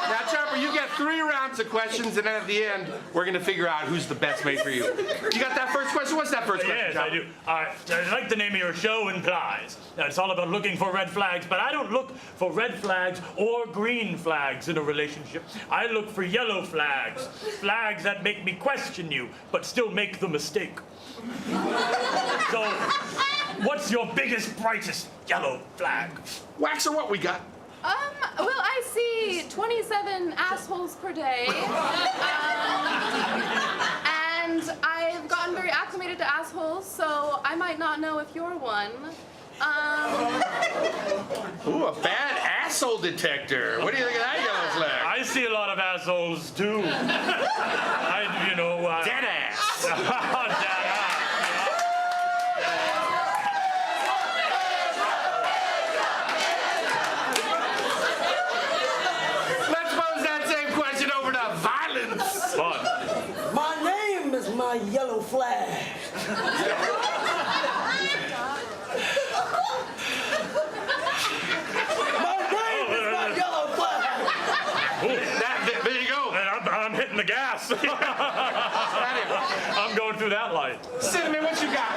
Now Chopper, you get 3 rounds of questions, and then at the end, we're gonna figure out who's the best mate for you. You got that first question? What's that first question? Yes, Chopper? I do. Like the name of your show implies. It's all about looking for red flags, but I don't look for red flags or green flags in a relationship. I look for yellow flags. Flags that make me question you, but still make the mistake. So, what's your biggest, brightest yellow flag? Waxer, what we got? Well, I see 27 assholes per day. And I've gotten very acclimated to assholes, so I might not know if you're one. Ooh, a bad asshole detector. What do you think of that yellow flag? I see a lot of assholes too. Dead ass. Dead ass. Let's pose that same question over to Fun. My name is my yellow flag. My name is my yellow flag. There you go. I'm hitting the gas. I'm going through that light. Cinnamon, what you got?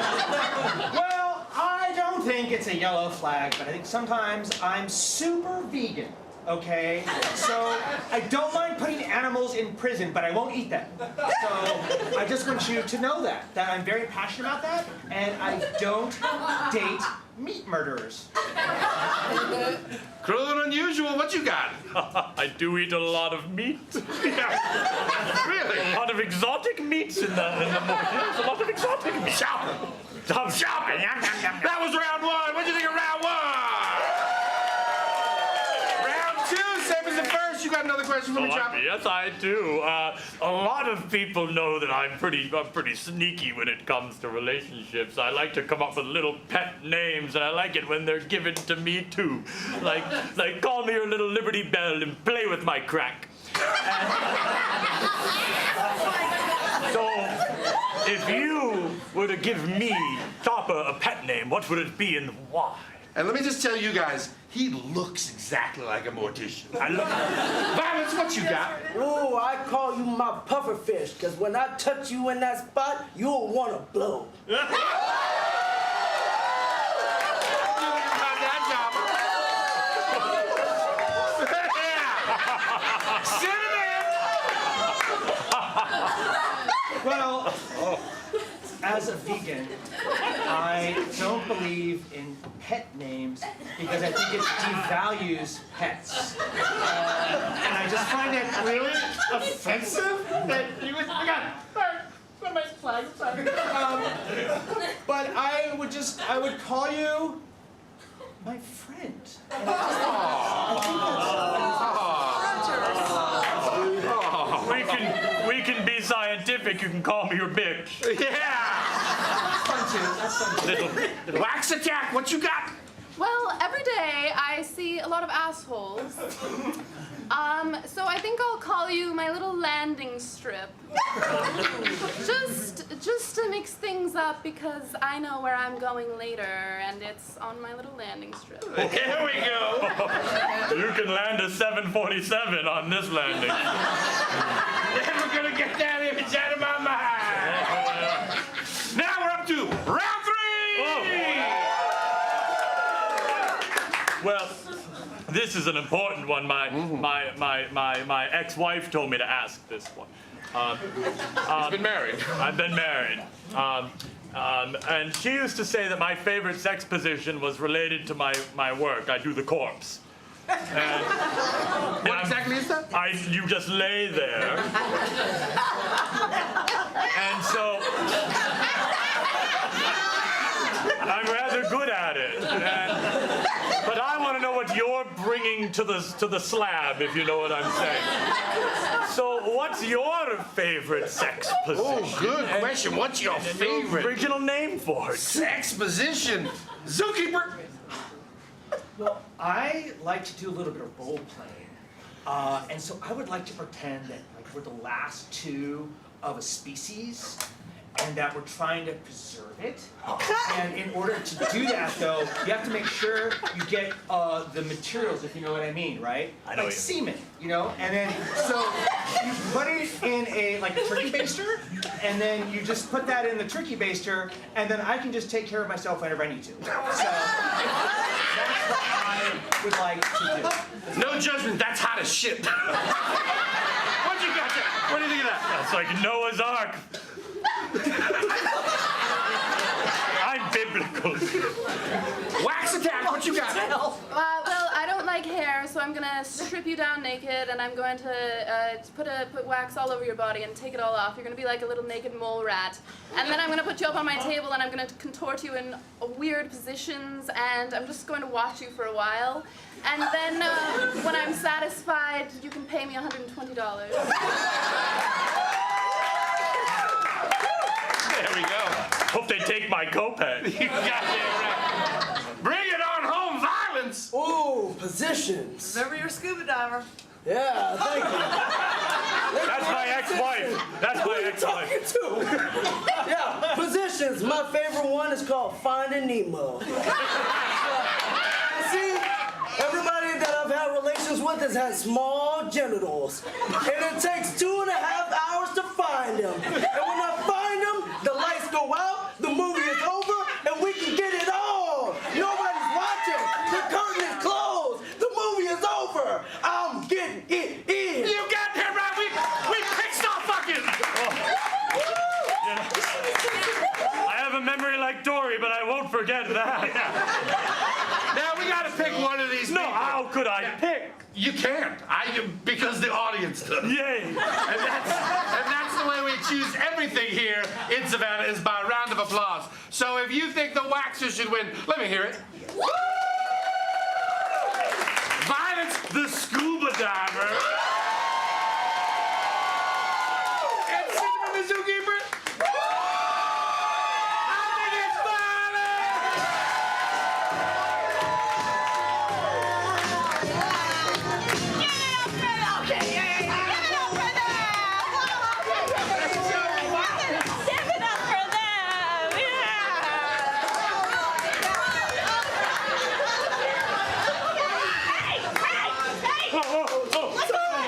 Well, I don't think it's a yellow flag, but I think sometimes I'm super vegan. Okay, so I don't mind putting animals in prison, but I won't eat them. So I just want you to know that I'm very passionate about that, and I don't date meat murderers. Cruel and unusual, what you got? I do eat a lot of meat. Really? A lot of exotic meats in the morning. There's a lot of exotic meat. Shopping. I'm shopping. That was round one. What do you think of round one? Round two, same as the first. You got another question for me, Chopper? Yes, I do. A lot of people know that I'm pretty sneaky when it comes to relationships. I like to come up with little pet names, and I like it when they're given to me too. Like call me your little Liberty Bell and play with my crack. So, if you were to give me, Chopper, a pet name, what would it be and why? And let me just tell you guys, he looks exactly like a mortician. Violence, what you got? Ooh, I call you my puffer fish, because when I touch you in that spot, you'll want to blow. Well, as a vegan, I don't believe in pet names because I think it devalues pets. And I just find it really offensive that you would. Oh God! What my flag? But I would call you my friend. We can be scientific. You can call me your bitch. Yeah! That's fun too. Wax attack, what you got? Well, every day I see a lot of assholes. So I think I'll call you my little landing strip. Just to mix things up because I know where I'm going later and it's on my little landing strip. Here we go. You can land a 747 on this landing. Never gonna get that image out of my mind. Now we're up to round three. Well, this is an important one. My ex-wife told me to ask this one. He's been married. I've been married. And she used to say that my favorite sex position was related to my work. I do the corpse. What exactly is that? You just lay there. And so I'm rather good at it. But I want to know what you're bringing to the slab, if you know what I'm saying. So what's your favorite sex position? Oh, good question. What's your favorite original name for it? Sex position? Zookeeper. Well, I like to do a little bit of role playing, and so I would like to pretend that we're the last two of a species, and that we're trying to preserve it. And in order to do that, though, you have to make sure you get the materials, if you know what I mean, right? I know like you. semen, you know. And then so you put it in a turkey baster, and then you just put that in the turkey baster, and then I can just take care of myself whenever I need to. So that's what I would like to do. No judgment. That's hot as shit. What you got there? What do you think of that? That's like Noah's Ark. I'm biblical. Wax attack. What you got? Well, I don't like hair, so I'm gonna strip you down naked, and I'm going to put wax all over your body and take it all off. You're gonna be like a little naked mole rat, and then I'm gonna put you up on my table, and I'm gonna contort you in weird positions, and I'm just going to watch you for a while, and then when I'm satisfied, you can pay me $120. There we go. Hope they take my copay. You got it right. Bring it on home, violence. Ooh, positions. Remember your scuba diver. Yeah, thank you. That's my ex-wife. That's my ex-wife. Talking to? Yeah, positions. My favorite one is called Finding Nemo. See, everybody that I've had relations with has had small genitals. And it takes 2.5 hours to find them. And when I find them, the lights go out, the movie is over, and we can get it on. Nobody's watching. The curtain is closed. The movie is over. I'm getting it in. You got that right. We pixar fucking. I have a memory like Dory, but I won't forget that. Now we gotta pick one of these. No, people. how could I pick? You can't. Because the audience does. Yay. And that's the way we choose everything here in Savannah is by a round of applause. So if you think the Waxer should win, let me hear it. Violence, the scuba diver. And Cinnamon the Zookeeper. I think it's violence. Give it up for them! Oh, oh, oh.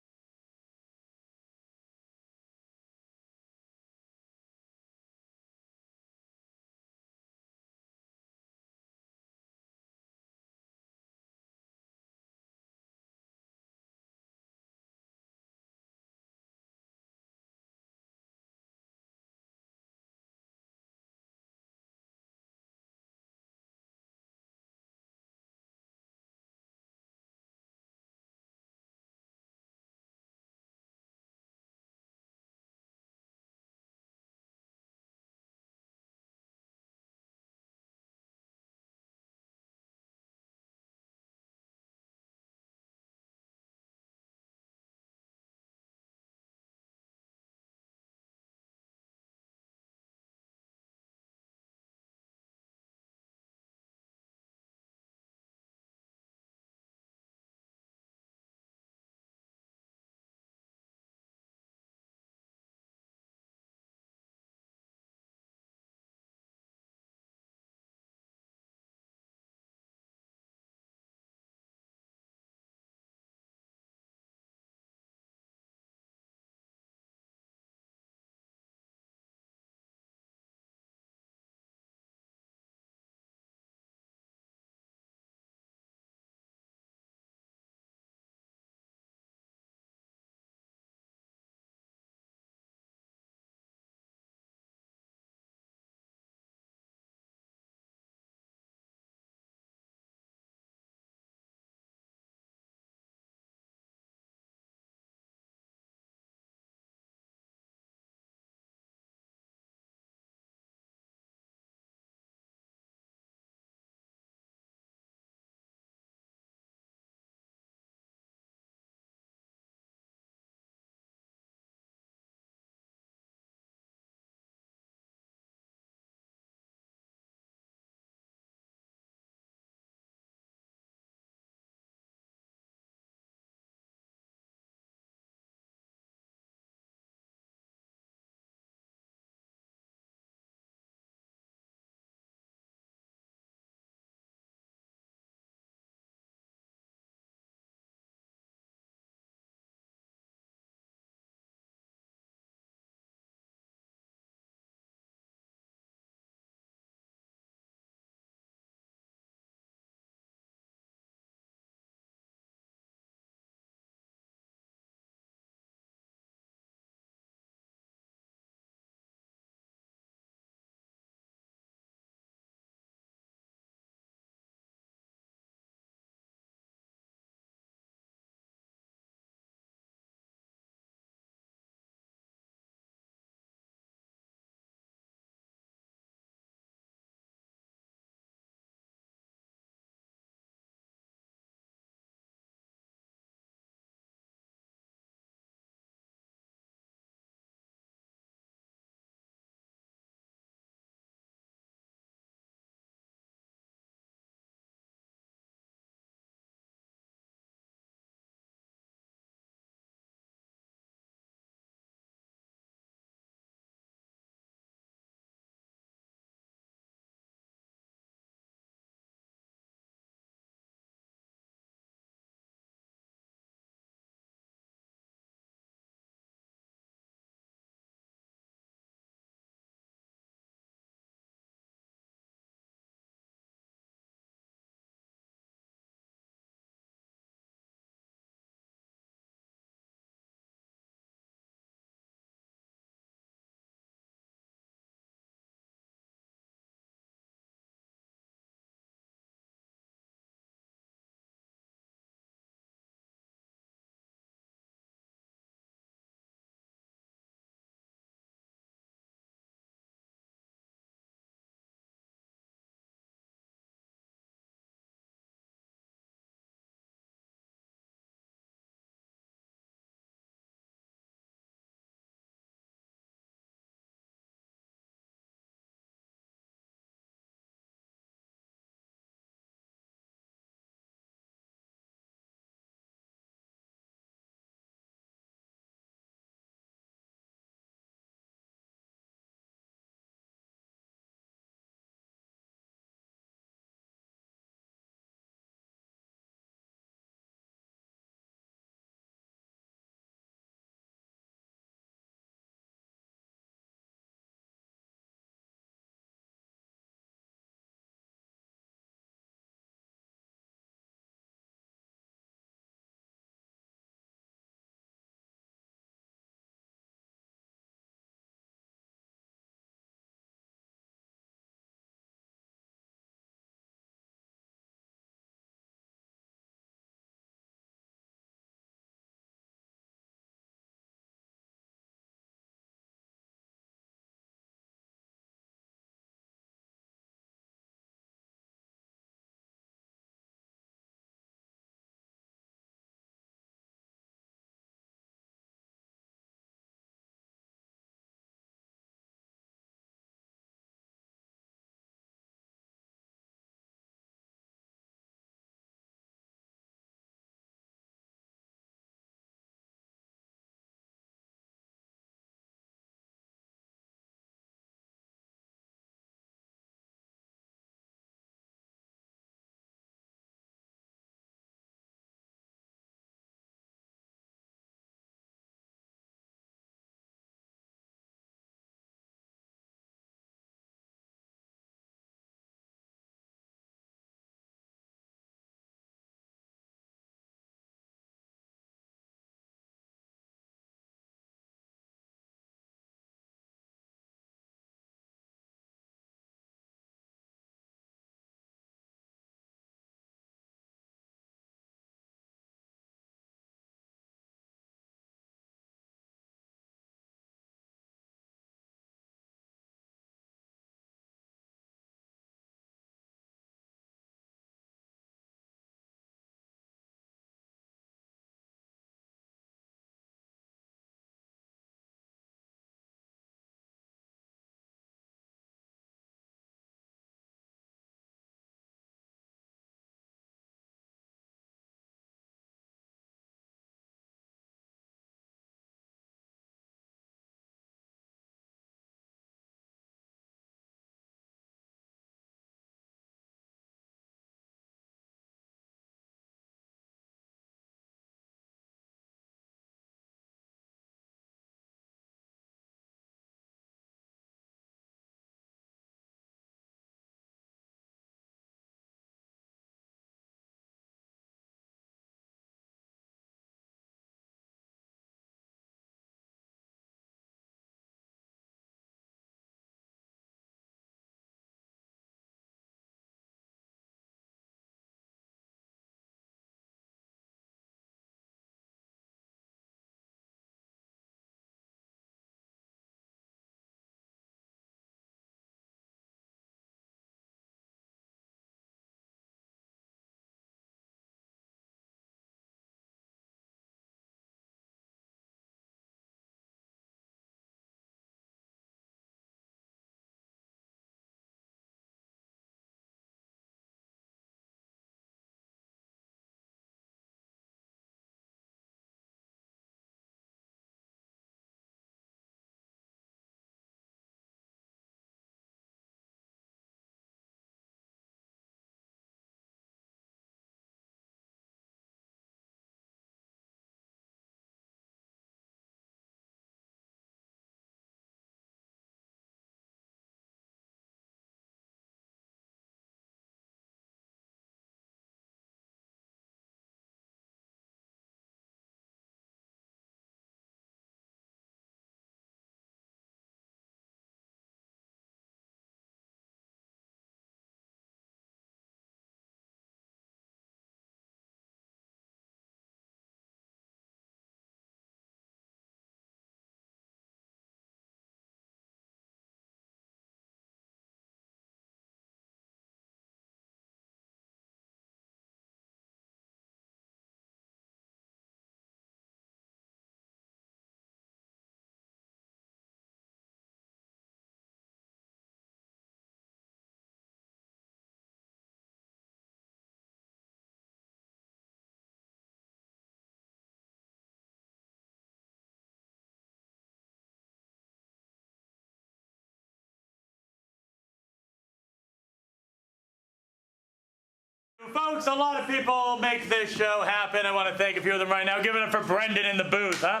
Folks, a lot of people make this show happen. I want to thank a few of them right now. Give it up for Brendan in the booth, huh?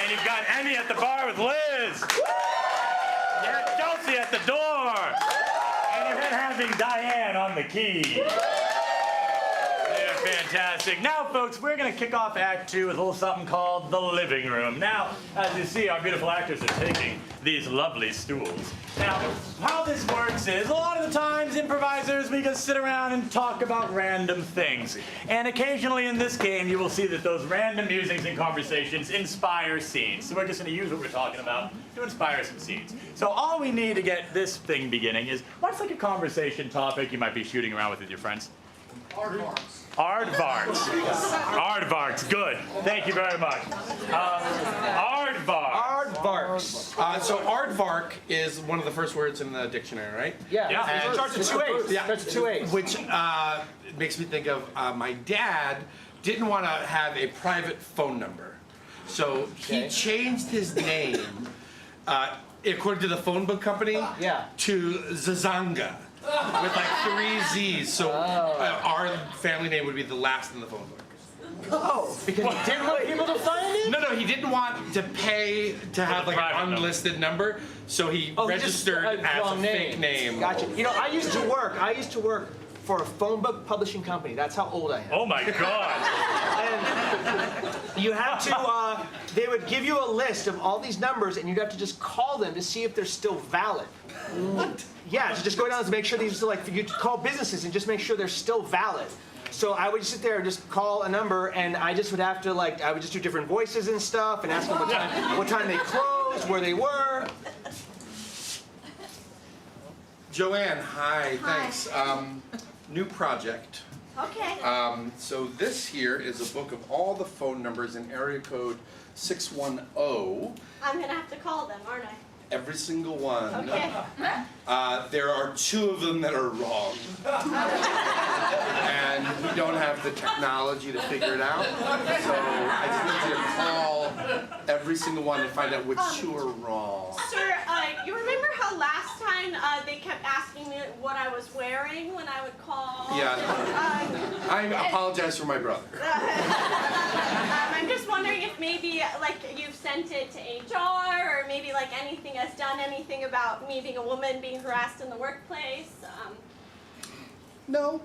And you've got Emmy at the bar with Liz. You got Chelsea at the door. And you're having Diane on the key. They're fantastic. Now, folks, we're going to kick off Act 2 with a little something called the living room. Now, as you see, our beautiful actors are taking these lovely stools. Now, how this works is, a lot of the times, improvisers, we just sit around and talk about random things. And occasionally in this game, you will see that those random musings and conversations inspire scenes. So we're just going to use what we're talking about to inspire some scenes. So all we need to get this thing beginning is, what's like a conversation topic you might be shooting around with your friends? Aardvarks. Aardvarks. Aardvarks, good. Thank you very much. Aardvark. Aardvarks. So aardvark is one of the first words in the dictionary, right? Yeah. It starts with 2 A's. Yeah. Starts with 2 A's. Which makes me think of my dad didn't want to have a private phone number. So he changed his name, according to the phone book company, to Zazanga. With like 3 Z's, so our family name would be the last in the phone book. Oh, because he didn't want people to find it? No, he didn't want to pay to have like an unlisted number, so he registered as a fake name. Gotcha. You know, I used to work for a phone book publishing company. That's how old I am. Oh my God. And you have to, they would give you a list of all these numbers and you'd have to just call them to see if they're still valid. What? Yeah, so just go down and make sure these are like, you call businesses and just make sure they're still valid. So I would sit there and just call a number and I just would have to like, I would just do different voices and stuff and ask them what time they closed, where they were. Joanne, hi, thanks. New project. Okay. So this here is a book of all the phone numbers in area code 610. I'm gonna have to call them, aren't I? Every single one. Okay. There are 2 of them that are wrong. And we don't have the technology to figure it out. So I just need you to call every single one and find out which 2 are wrong. Sir, you remember how last time they kept asking me what I was wearing when I would call? Yeah. I apologize for my brother. I'm just wondering if maybe like you've sent it to HR or maybe like anything has done anything about me being a woman being harassed in the workplace. No.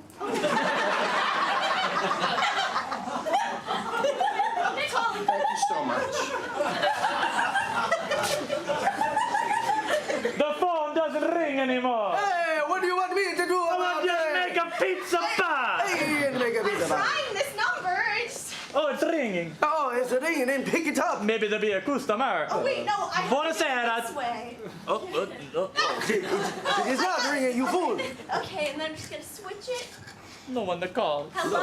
Nicole. Thank you so much. The phone doesn't ring anymore. Hey, what do you want me to do about Just that? make a pizza pie. Hey, make a pizza pie. Trying this number. Oh, it's ringing. Oh, it's ringing, then pick it up. Maybe there'll be a customer. Oh wait, no, I Buonasera. this way. Oh. It's not ringing, you fool. Okay, and then I'm just gonna switch it. No one to call. Hello?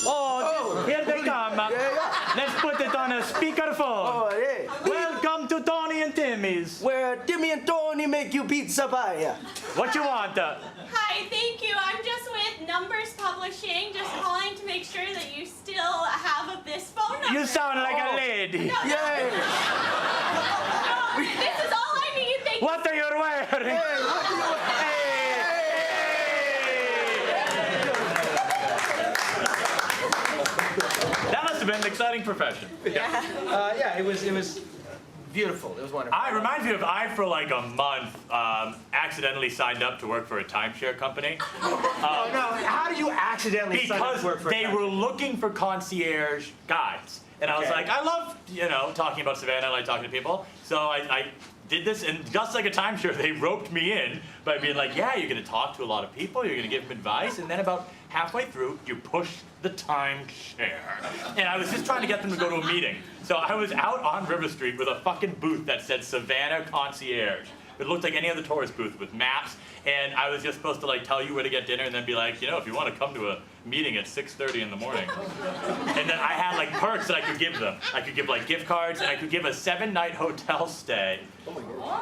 Oh, here they come. Let's put it on a speakerphone. Oh, yeah. Welcome to Tony and Timmy's. Where Timmy and Tony make you pizza pie. What you want? Hi, thank you. I'm just with Numbers Publishing, just calling to make sure that you still have this phone number. You sound like a lady. No, Yay. no, this is all I need. Thank What are you wearing? That must have been an exciting profession. Yeah, it was beautiful. It was wonderful. I remind me of for like a month accidentally signed up to work for a timeshare company. Oh no! How did you accidentally sign up Because to work for a they company? were looking for concierge guides. And I was Okay. like, I love, talking about Savannah, I like talking to people. So I did this, and just like a timeshare, they roped me in by being like, yeah, you're gonna talk to a lot of people, you're gonna give them advice, and then about halfway through, you push the timeshare. And I was just trying to get them to go to a meeting. So I was out on River Street with a fucking booth that said Savannah Concierge. It looked like any other tourist booth with maps, and I was just supposed to like tell you where to get dinner and then be like, if you want to come to a meeting at 6:30 in the morning. And then I had like perks that I could give them. I could give like gift cards, and I could give a 7-night hotel stay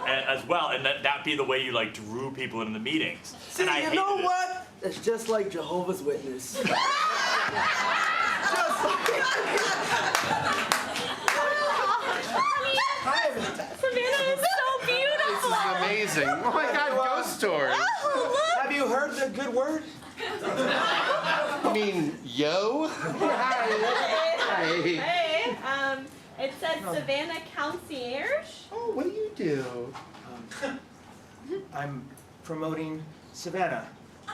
as well, and that'd be the way you like drew people into the meetings. See, and I you know hated it. what? It's just like Jehovah's Witness. Just like Savannah is so beautiful. This is amazing. Oh my God, ghost stories. Have you heard the good word? I mean, yo? Hey, it said Savannah Concierge. Oh, what do you do? I'm promoting Savannah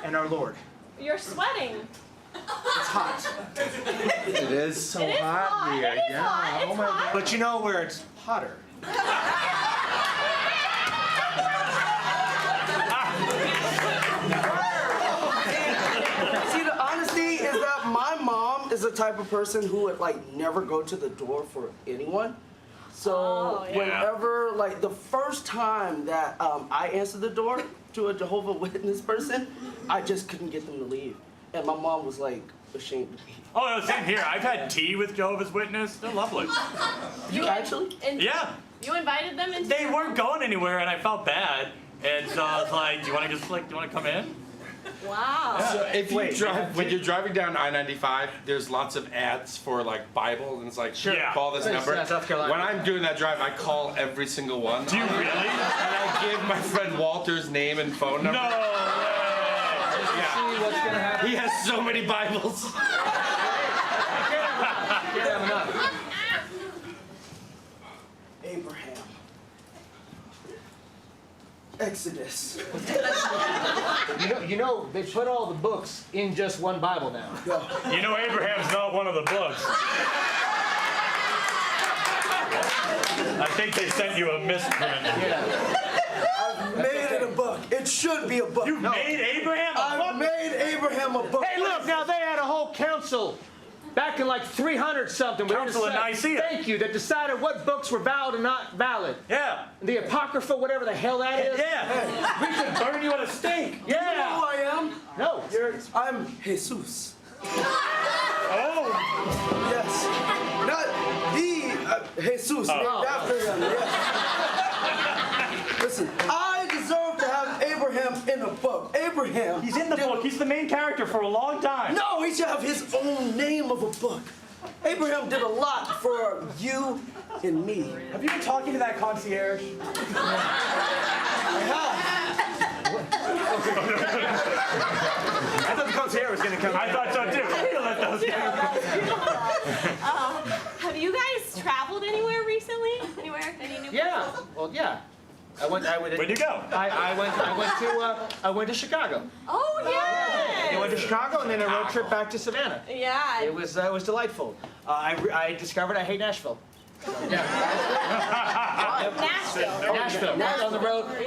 and our Lord. You're sweating. It's hot. It is so It is hot. here. It is hot. It's hot. But you know where it's hotter? See, the honesty is that my mom is the type of person who would like never go to the door for anyone. So Oh, yeah. whenever, like the first time that I answered the door to a Jehovah Witness person, I just couldn't get them to leave, and my mom was like ashamed of me. Oh, no, same here. I've had tea with Jehovah's Witness. They're lovely. You actually? Yeah. You invited them into. They weren't going anywhere, and I felt bad. And so I was like, do you want to just, like, do you want to come in? Wow. So if you Wait, drive, when you're driving down I-95, there's lots of ads for like Bible, and it's like, Yeah. call this number. South Carolina. When I'm doing that drive, I call every single one. Do you really? And I give my friend Walter's name and phone number. No way. See what's gonna happen. He has so many Bibles. Can't have enough. Abraham. Exodus. You know, they put all the books in just one Bible now. You know Abraham's not one of the books. I think they sent you a misprint. I've made it a book. It should be a book. You made Abraham a I've book? made Abraham a book. Hey, look, now they had a whole council back in like 300 something. Council of Nicaea. Thank you. That decided what books were valid and not valid. Yeah. The Apocrypha, whatever the hell that is. Yeah. We could burn you at a stake. You know who Yeah. I am? No. I'm Jesus. Oh. Yes. Not the Jesus, named after him. Yes. Listen, I deserve to have Abraham in a book. Abraham. He's in the book. He's the main character for a long time. No, he should have his own name of a book. Abraham did a lot for you and me. Have you been talking to that concierge? I have. I thought the concierge was going to come. I thought so too. We let those guys. Have you guys traveled anywhere recently? Anywhere? Any new Yeah. places? Well, yeah. I went. Where'd you go? I went to Chicago. Oh yeah. I went to Chicago and then a road trip back to Savannah. Yeah. It was delightful. I discovered I hate Nashville. Nashville.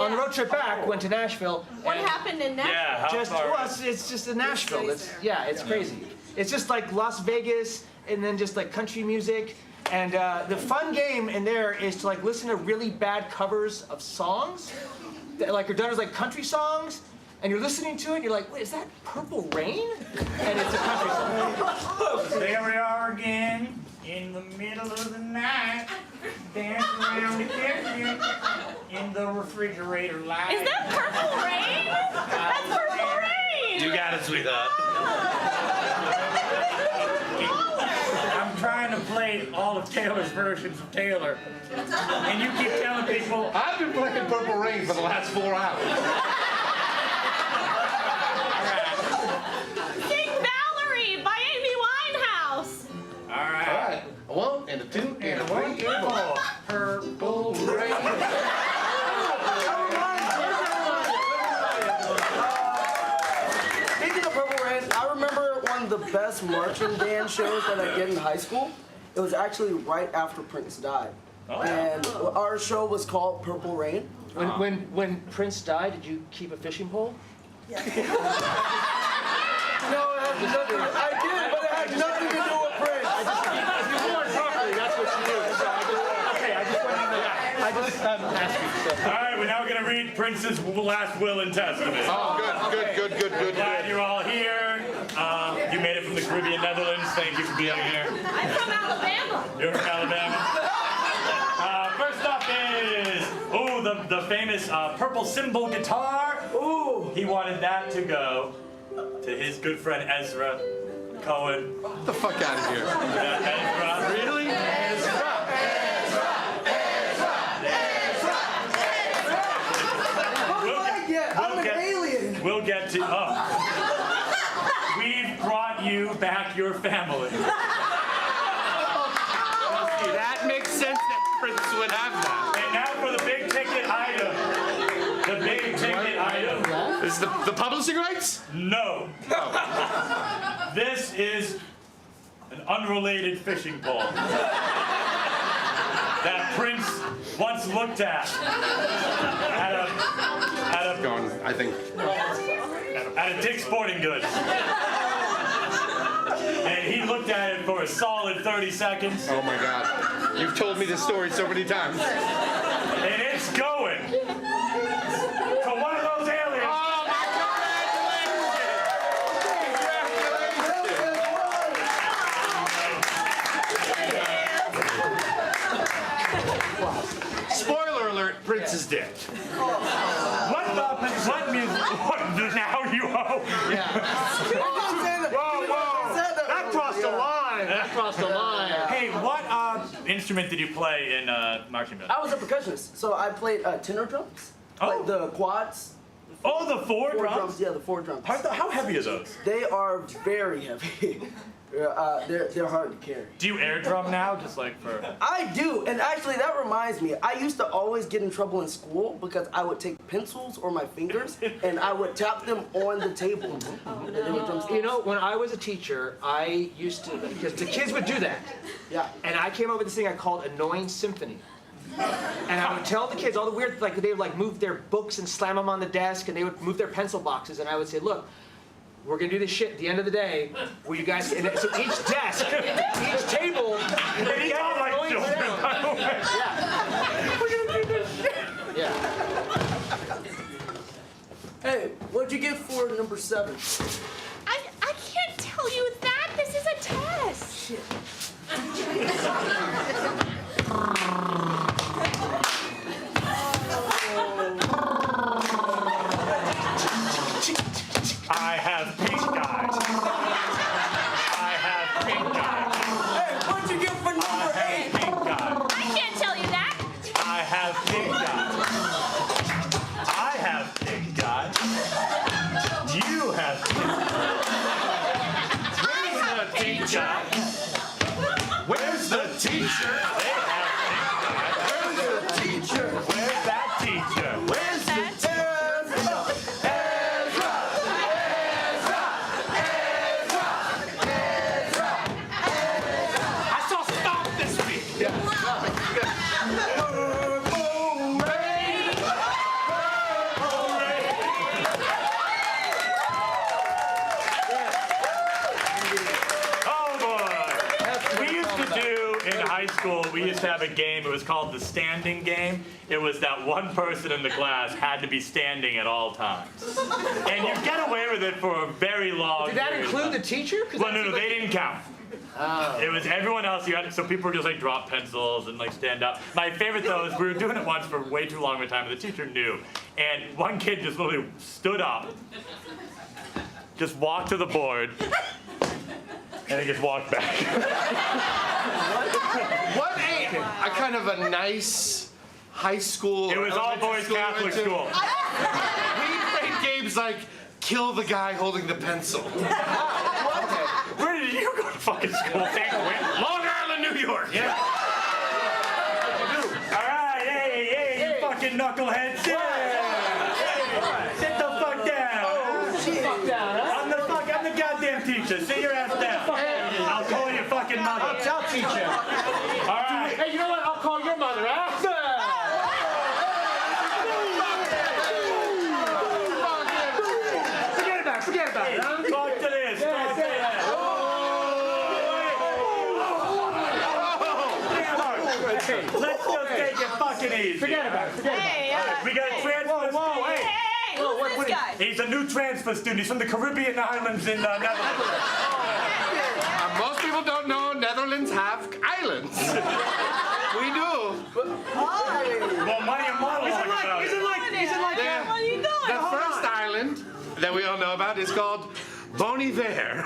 On the road trip back, went to Nashville. What and happened in Nashville? Yeah, how Just far? well, it's just in Nashville. It's crazy. It's just like Las Vegas and then just like country music. And the fun game in there is to like listen to really bad covers of songs that like are done as like country songs. And you're listening to it, and you're like, wait, is that Purple Rain? And it's a country song. There we are again in the middle of the night, dancing around the kitchen in the refrigerator light. Is that Purple Rain? That's Purple Rain. You got it, sweetheart. I'm trying to play all of Taylor's versions of Taylor, and you keep telling people I've been playing Purple Rain for the last 4 hours. Sing Valerie by Amy Winehouse. all right. All right. A 1 and a 2 and a 3 and a 4. Purple Rain. Speaking of Purple Rain, I remember one of the best marching band shows that I did in high school. It was actually right after Prince died. Oh. And our show was called Purple Rain. When Prince died, did you keep a fishing pole? No, it had nothing. I did, but it had nothing to do with Prince. If you wore it properly, that's what you do. So I just wanted to know that. I just asking. So. All right, we're now going to read Prince's last will and testament. Oh, good. Glad you're all here. You made it from the Caribbean Netherlands. Thank you for being here. I'm from Alabama. You're from Alabama. First up is the famous purple cymbal guitar. Ooh. He wanted that to go to his good friend Ezra Cohen. Get the fuck out of here. Ezra. Really? I'm an alien. family. That makes sense that Prince would have that. And now for the big ticket item. The big ticket item. Is the publishing rights? No. This is an unrelated fishing pole that Prince once looked at Gone, I think. at a Dick's Sporting Goods. And he looked at it for a solid 30 seconds. Oh my God. You've told me this story so many times. And it's going to one of those aliens. Oh my congratulations! Spoiler alert, Prince is dead. Now you owe. Whoa. That crossed the line. That crossed the line. Hey, what instrument did you play in marching band? I was a percussionist, so I played tenor drums, like the quads. Oh, the four drums? Yeah, the 4 drums. How heavy are those? They are very heavy. They're hard to carry. Do you air drum now, just like for? I do, and actually that reminds me, I used to always get in trouble in school because I would take pencils or my fingers and I would tap them on the table. And they were drumsticks. You know, when I was a teacher, I used to, because the kids would do that. Yeah. And I came up with this thing I called Annoying Symphony. And I would tell the kids all the weird, like they would like move their books and slam them on the desk, and they would move their pencil boxes, and I would say, look, we're gonna do this shit at the end of the day, where you guys, and so each desk, each table, They sound like children, by the way. We're gonna do this shit. Yeah. Hey, what'd you get for number 7? I can't tell you that. This is a test. Shit. I have pink guys. I have pink guys. Hey, what'd you get for number 8? Pink guys. I can't tell you that. I have pink guys. I have pink guys. You have pink guys. Where's the teacher? They have pink guys. Where's the teacher? Where's that teacher? Where's the I saw Stomp this week. Oh boy. We used to do in high school, we used to have a game, it was called the standing game. It was that one person in the class had to be standing at all times. And you get away with it for a very long Did that period of include the time. teacher? Well, no, they didn't count. It was everyone else. You had so people would just like drop pencils and like stand up. My favorite though is we were doing it once for way too long of a time, and the teacher knew. And one kid just literally stood up, just walked to the board, and he just walked back. What a kind of a nice high school. It was all elementary boys Catholic you went to. school. We played games like kill the guy holding the pencil. Where did you go to fucking school? Long Island, New York. Yeah. All right, hey, you fucking knuckleheads. Yeah. Sit the fuck down. I'm the goddamn teacher. Sit your ass down. I'll call your fucking mother. I'll teach you. All right. Hey, you know what? I'll call your mother after. Forget about it. Huh? Talk to this. Talk to that. Let's just take it fucking easy. Forget about it. Hey, We got a transfer. hey, who's this guy? He's a new transfer student. He's from the Caribbean islands in Netherlands. Most people don't know Netherlands have islands. We do. Well, money and model. Is it like The, What are you doing? the first island that we all know about is called Bon Iver.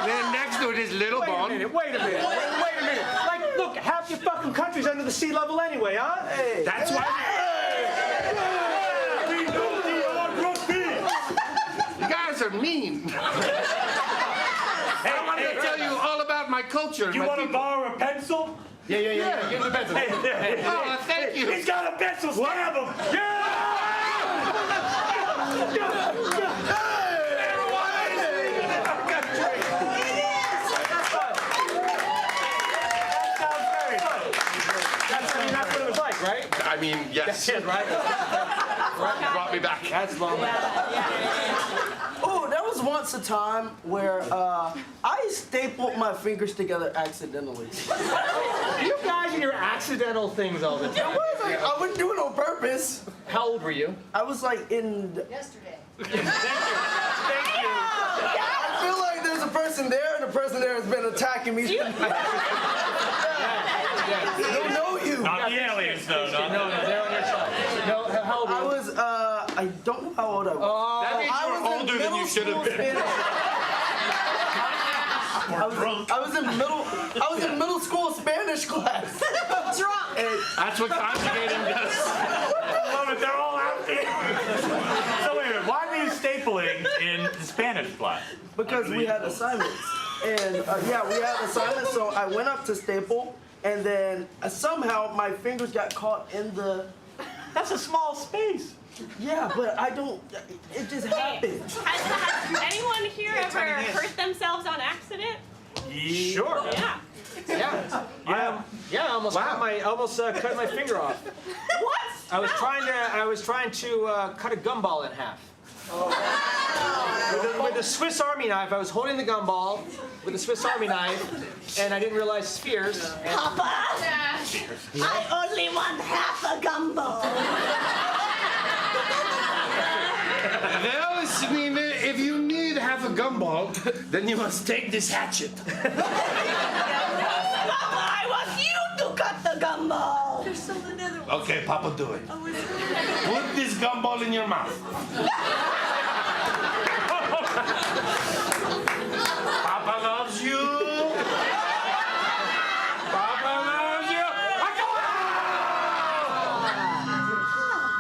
Then next to it is Little Bon. Wait a minute. Like, look, half your fucking country's under the sea level anyway, huh? Hey. That's why you guys are mean. my culture. You my want to people. borrow a pencil? Yeah. Give him the pencil. Oh, thank you. He's got a pencil. Stab him. That's what it was like, right? I mean, yes. Right? Brought me back. That's long. Oh, there was once a time where I stapled my fingers together accidentally. You guys and your accidental things all the time. I wouldn't do it on purpose. How old were you? I was like in. Yesterday. Thank you. I feel like there's a person there, and the person there has been attacking me. I don't know you. Not the aliens, though. No, they're on your side. No, how old were you? I was. I don't know how old I was. That means I you was were in older than middle you should have school been. Spanish. I was in middle school Spanish class. Drunk. And That's what conjugating does. I love it. They're all out there. So wait a minute. Why were you stapling in the Spanish class? because we had assignments. And yeah, we had assignments, so I went up to staple, and then somehow my fingers got caught in the. That's a small space. Yeah, but I don't. It just happened. Has anyone here ever hurt themselves on accident? Sure. Yeah. Yeah. I almost cut my finger off. What? I was trying to cut a gumball in half. With the Swiss Army knife, I was holding the gumball with the Swiss Army knife, and I didn't realize spheres. Papa, I only want half a gumball. Well, I mean, if you need half a gumball, then you must take this hatchet. Papa, I want you to cut the gumball. There's still another one. Okay, Papa, do it. Oh, is it? Put this gumball in your mouth. Papa loves you. Papa loves you.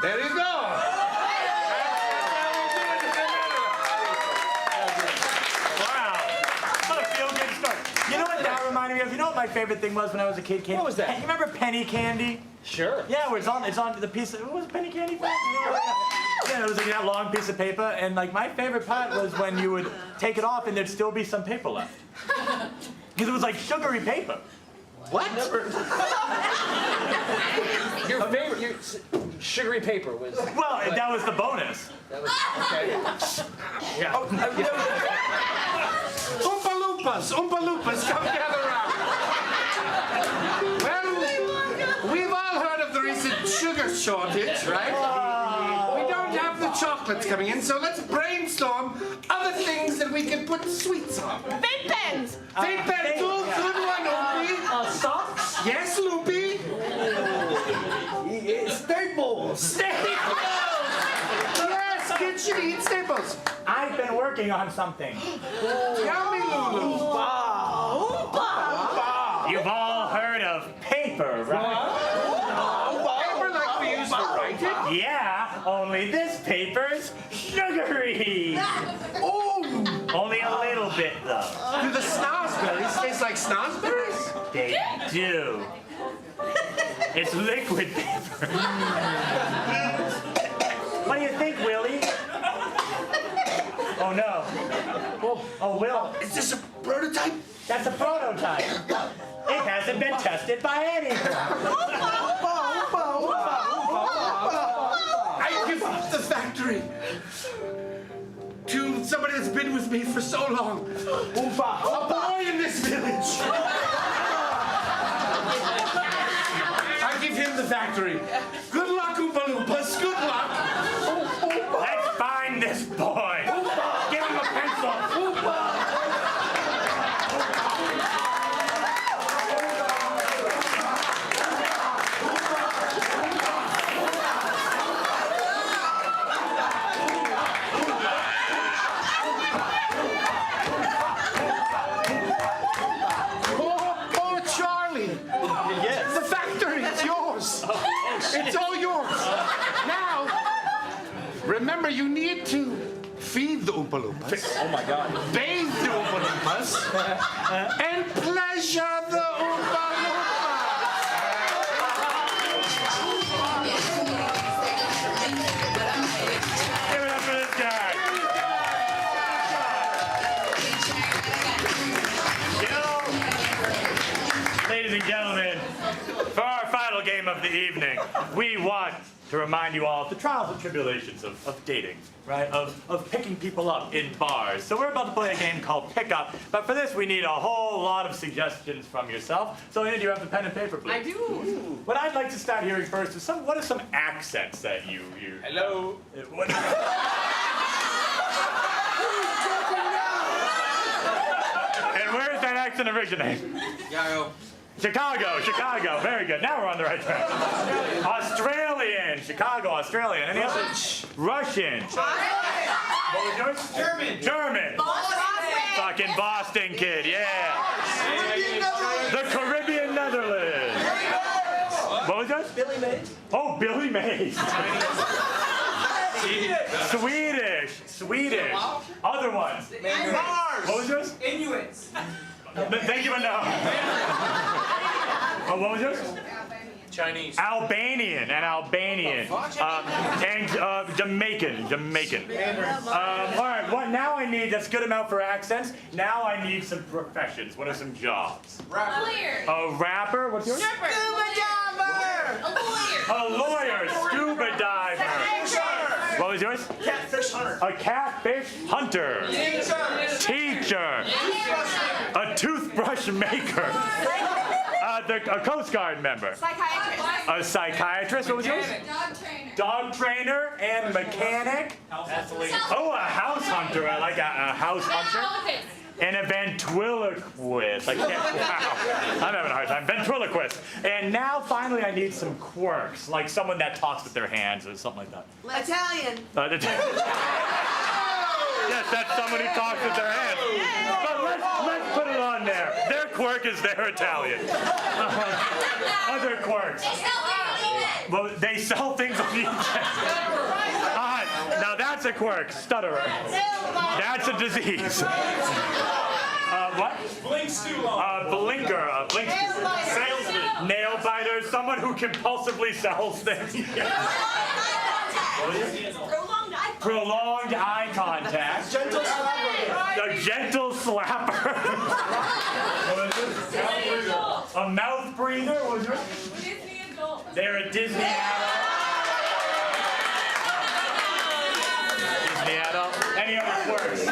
There you go. Wow. What a feel-good story. You know what that reminded me of? You know what my favorite thing was when I was a kid? What was that? You remember penny candy? Sure. Yeah, where it's on the piece of, what was penny candy from? Yeah, it was like that long piece of paper, and like my favorite part was when you would take it off and there'd still be some paper left. Because it was like sugary paper. What? Your favorite sugary paper was. Well, that was the bonus. That was okay. Yeah. Oompa Loompas, come gather around. Well, we've all heard of the recent sugar shortage, right? We don't have the chocolates coming in, so let's brainstorm other things that we can put sweets on. Vape pens. Vape pen, good one, Loopy. Socks? Yes, Loopy. Staples. Staples. Yes, kids should eat Staples. I've been working on something. Tell me, Lulu. You've all heard of paper, right? Paper like we used to write it? Yeah, only this paper's sugary. Only a little bit, though. Do the snozberries taste like snozberries? They do. It's liquid paper. What do you think, Willie? Oh, no. Oh, Will. Is this a prototype? That's a prototype. It hasn't been tested by anyone. I give the factory to somebody that's been with me for so long. A boy in this village. I give him the factory. Good luck, Oompa Loompas. Good luck. Let's find this boy. Give him a pencil. Oh, Charlie. Yes. The factory, it's yours. It's all yours. Now, remember, you need to feed the Oompa Loompas, Oh my God. bathe the Oompa Loompas, and pleasure the Oompa Loompas. Give it up for this guy. You know, ladies and gentlemen, for our final game of the evening, we want to remind you all of the trials and tribulations of dating, right? Of picking people up in bars. So we're about to play a game called Pickup, but for this we need a whole lot of suggestions from yourself. So Andy, you have the pen and paper, please? I do. What I'd like to start hearing first is what are some accents that you... Hello. What- And where does that accent originate? Chicago, very good. Now we're on the right track. Australian, Chicago, Australian. Any other? Russian. What was yours? German. Fucking Boston kid, yeah. The Caribbean Netherlands. What was yours? Billy Mays. Oh, Billy Mays. Swedish. Other ones. What was yours? Inuits. Thank you, but no. Oh, what was yours? Chinese. Albanian. And Jamaican. All right, what now I need, that's good amount for accents. Now I need some professions. What are some jobs? Lawyer. A rapper, what's yours? Stripper. A lawyer, scuba diver. What was yours? Catfish hunter. A catfish hunter. Teacher. A toothbrush maker. A Coast Guard member. Psychiatrist. A psychiatrist. What was yours? Dog trainer. Dog trainer and mechanic. Oh, a house hunter. I like a house hunter. Elephant. And a ventriloquist. I can't, wow. I'm having a hard time. Ventriloquist. And now, finally, I need some quirks, like someone that talks with their hands or something like that. Italian. Yes, that's someone who talks with their hands. But let's put it on there. Their quirk is their Italian. Other quirks. Well, they sell things on the internet. Now that's a quirk. Stutterer. That's a disease. What? Blinks too long. Blinker. Blink. Salesman. Nail biter. Someone who compulsively sells things. Prolonged eye contact. Gentle slapper. A gentle slapper. A mouth breather. What was yours? Disney adult. They're a Disney adult. Disney adult. Any other quirks?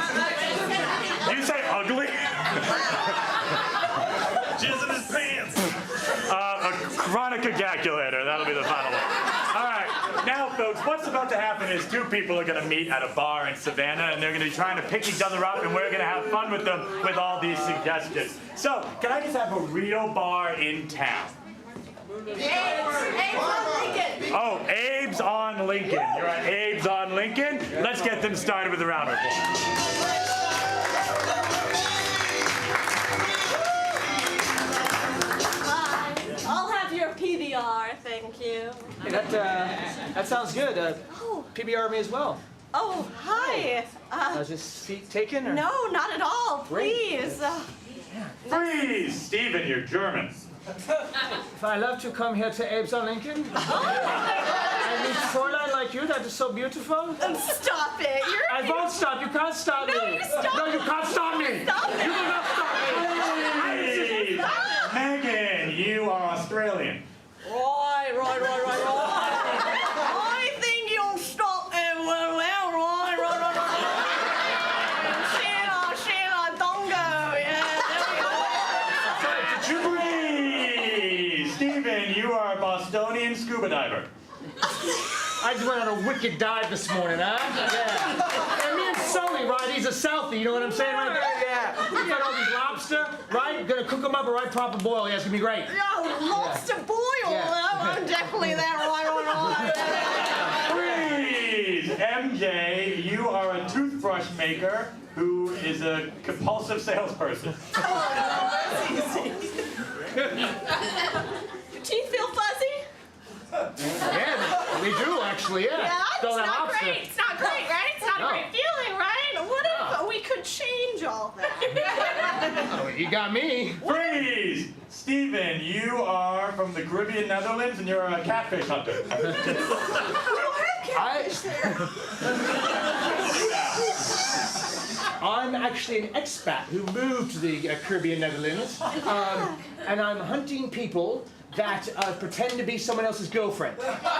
You say ugly? Jizz in his pants. A chronic ejaculator. That'll be the final one. All right. Now, folks, what's about to happen is two people are going to meet at a bar in Savannah, and they're going to be trying to pick each other up, and we're going to have fun with them with all these suggestions. So, can I just have a real bar in town? Oh, Abe's on Lincoln. You're at Abe's on Lincoln. Let's get them started with a round of applause. I'll have your PBR, thank you. Hey, that sounds good. PBR me as well. Oh, hi. Is this seat taken? Or? No, not at all. Please. Freeze! Steven, you're German. I love to come here to Abe's on Lincoln. I meet Fräulein like you. That is so beautiful. Stop it. I won't stop. You can't stop me. No, you stop. No, you can't stop me. Stop it. You will not stop me. Hey, Megan, you are Australian. Right. I think you'll stop it well, right. Sheila, Dongo. Yeah, there we go. Freeze! Steven, you are a Bostonian scuba diver. I just went on a wicked dive this morning, huh? Yeah. And me and Sully, right? He's a Southie, you know what I'm saying? Right there? Yeah. We got all these lobster, right? Gonna cook them up a right proper boil. Yeah, it's gonna be great. Oh, lobster boil. Yeah. I'm definitely there. Right. Freeze! MJ, you are a toothbrush maker who is a compulsive salesperson. Your teeth feel fuzzy? Yeah, they do actually, yeah. Yeah, Throw it's that not lobster. great. It's not great, right? It's not a No. great feeling, right? all that. Oh, you got me. Freeze! Steven, you are from the Caribbean Netherlands and you're a catfish hunter. I'm actually an expat who moved to the Caribbean Netherlands, and I'm hunting people that pretend to be someone else's girlfriend. Well, that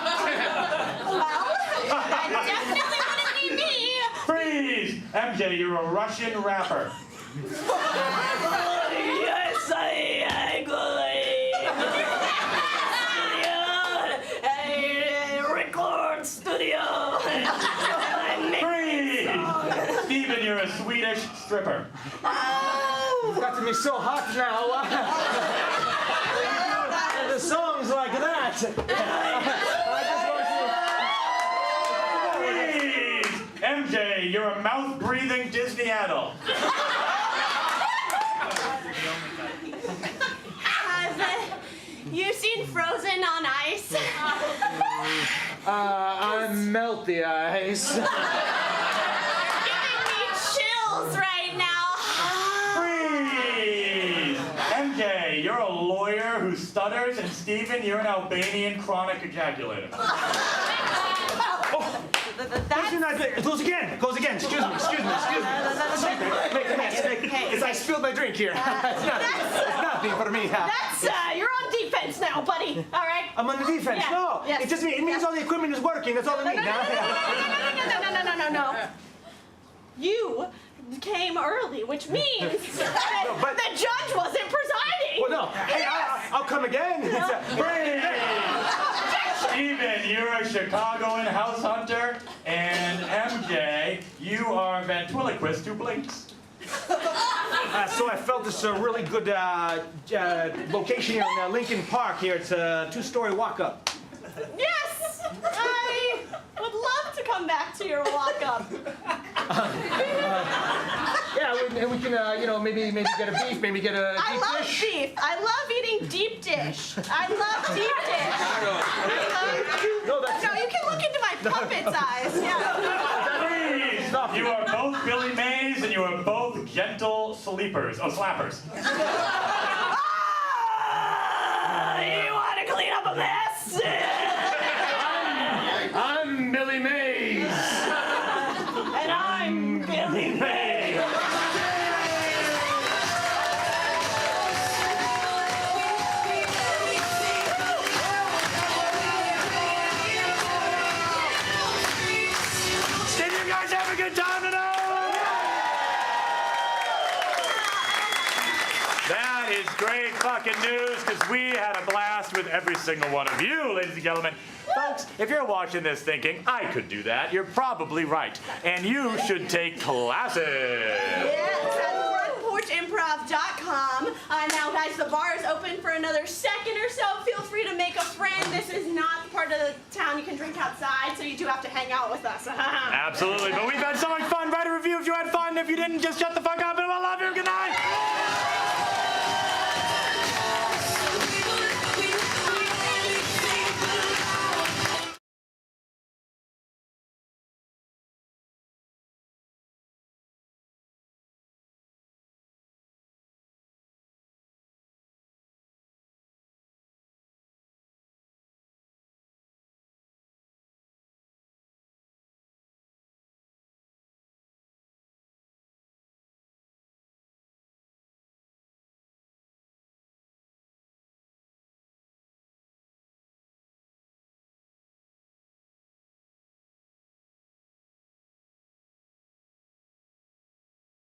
definitely wouldn't be me. Freeze! MJ, you're a Russian rapper. Yes, I record studio. Freeze! Steven, you're a Swedish stripper. You've got to be so hot now. The song's like that. Freeze! MJ, you're a mouth-breathing Disney adult. Have you seen Frozen on Ice? I melt the ice. Giving me chills right now. Freeze! MJ, you're a lawyer who stutters, and Steven, you're an Albanian chronic ejaculator. It goes again. Excuse me. It's I spilled my drink here. It's nothing for me. That's you're on defense now, buddy. All right. I'm on the defense. Yeah, No, yes. it means all the equipment is working. That's all it means. No. You came early, which means that the judge wasn't presiding. Well, no. Hey, I'll come again. Steven, you're a Chicagoan house hunter, and MJ, you are ventriloquist who blinks. So I felt this really good location here in Lincoln Park here. It's a 2-story walk-up. Yes, I would love to come back to your walk-up. Yeah, and we can, maybe get a beef, maybe get a deep I love dish. beef. I love eating deep dish. I love deep dish. No, that's... No, you can look into my puppet's eyes. Yeah. Freeze! You are both Billy Mays, and you are both gentle sleepers. Oh, slappers. You want to clean up a mess? I'm Billy Mays. And I'm Billy Mays. Did you guys have a good time tonight? That is great fucking news, because we had a blast with every single one of you, ladies and gentlemen. Folks, if you're watching this thinking, I could do that, you're probably right. And you should take classes. Yes, at frontporchimprov.com. Now, guys, the bar is open for another second or so. Feel free to make a friend. This is not part of the town you can drink outside, so you do have to hang out with us. Absolutely, but we've had so much fun. Write a review if you had fun. If you didn't, just shut the fuck up and we'll love you.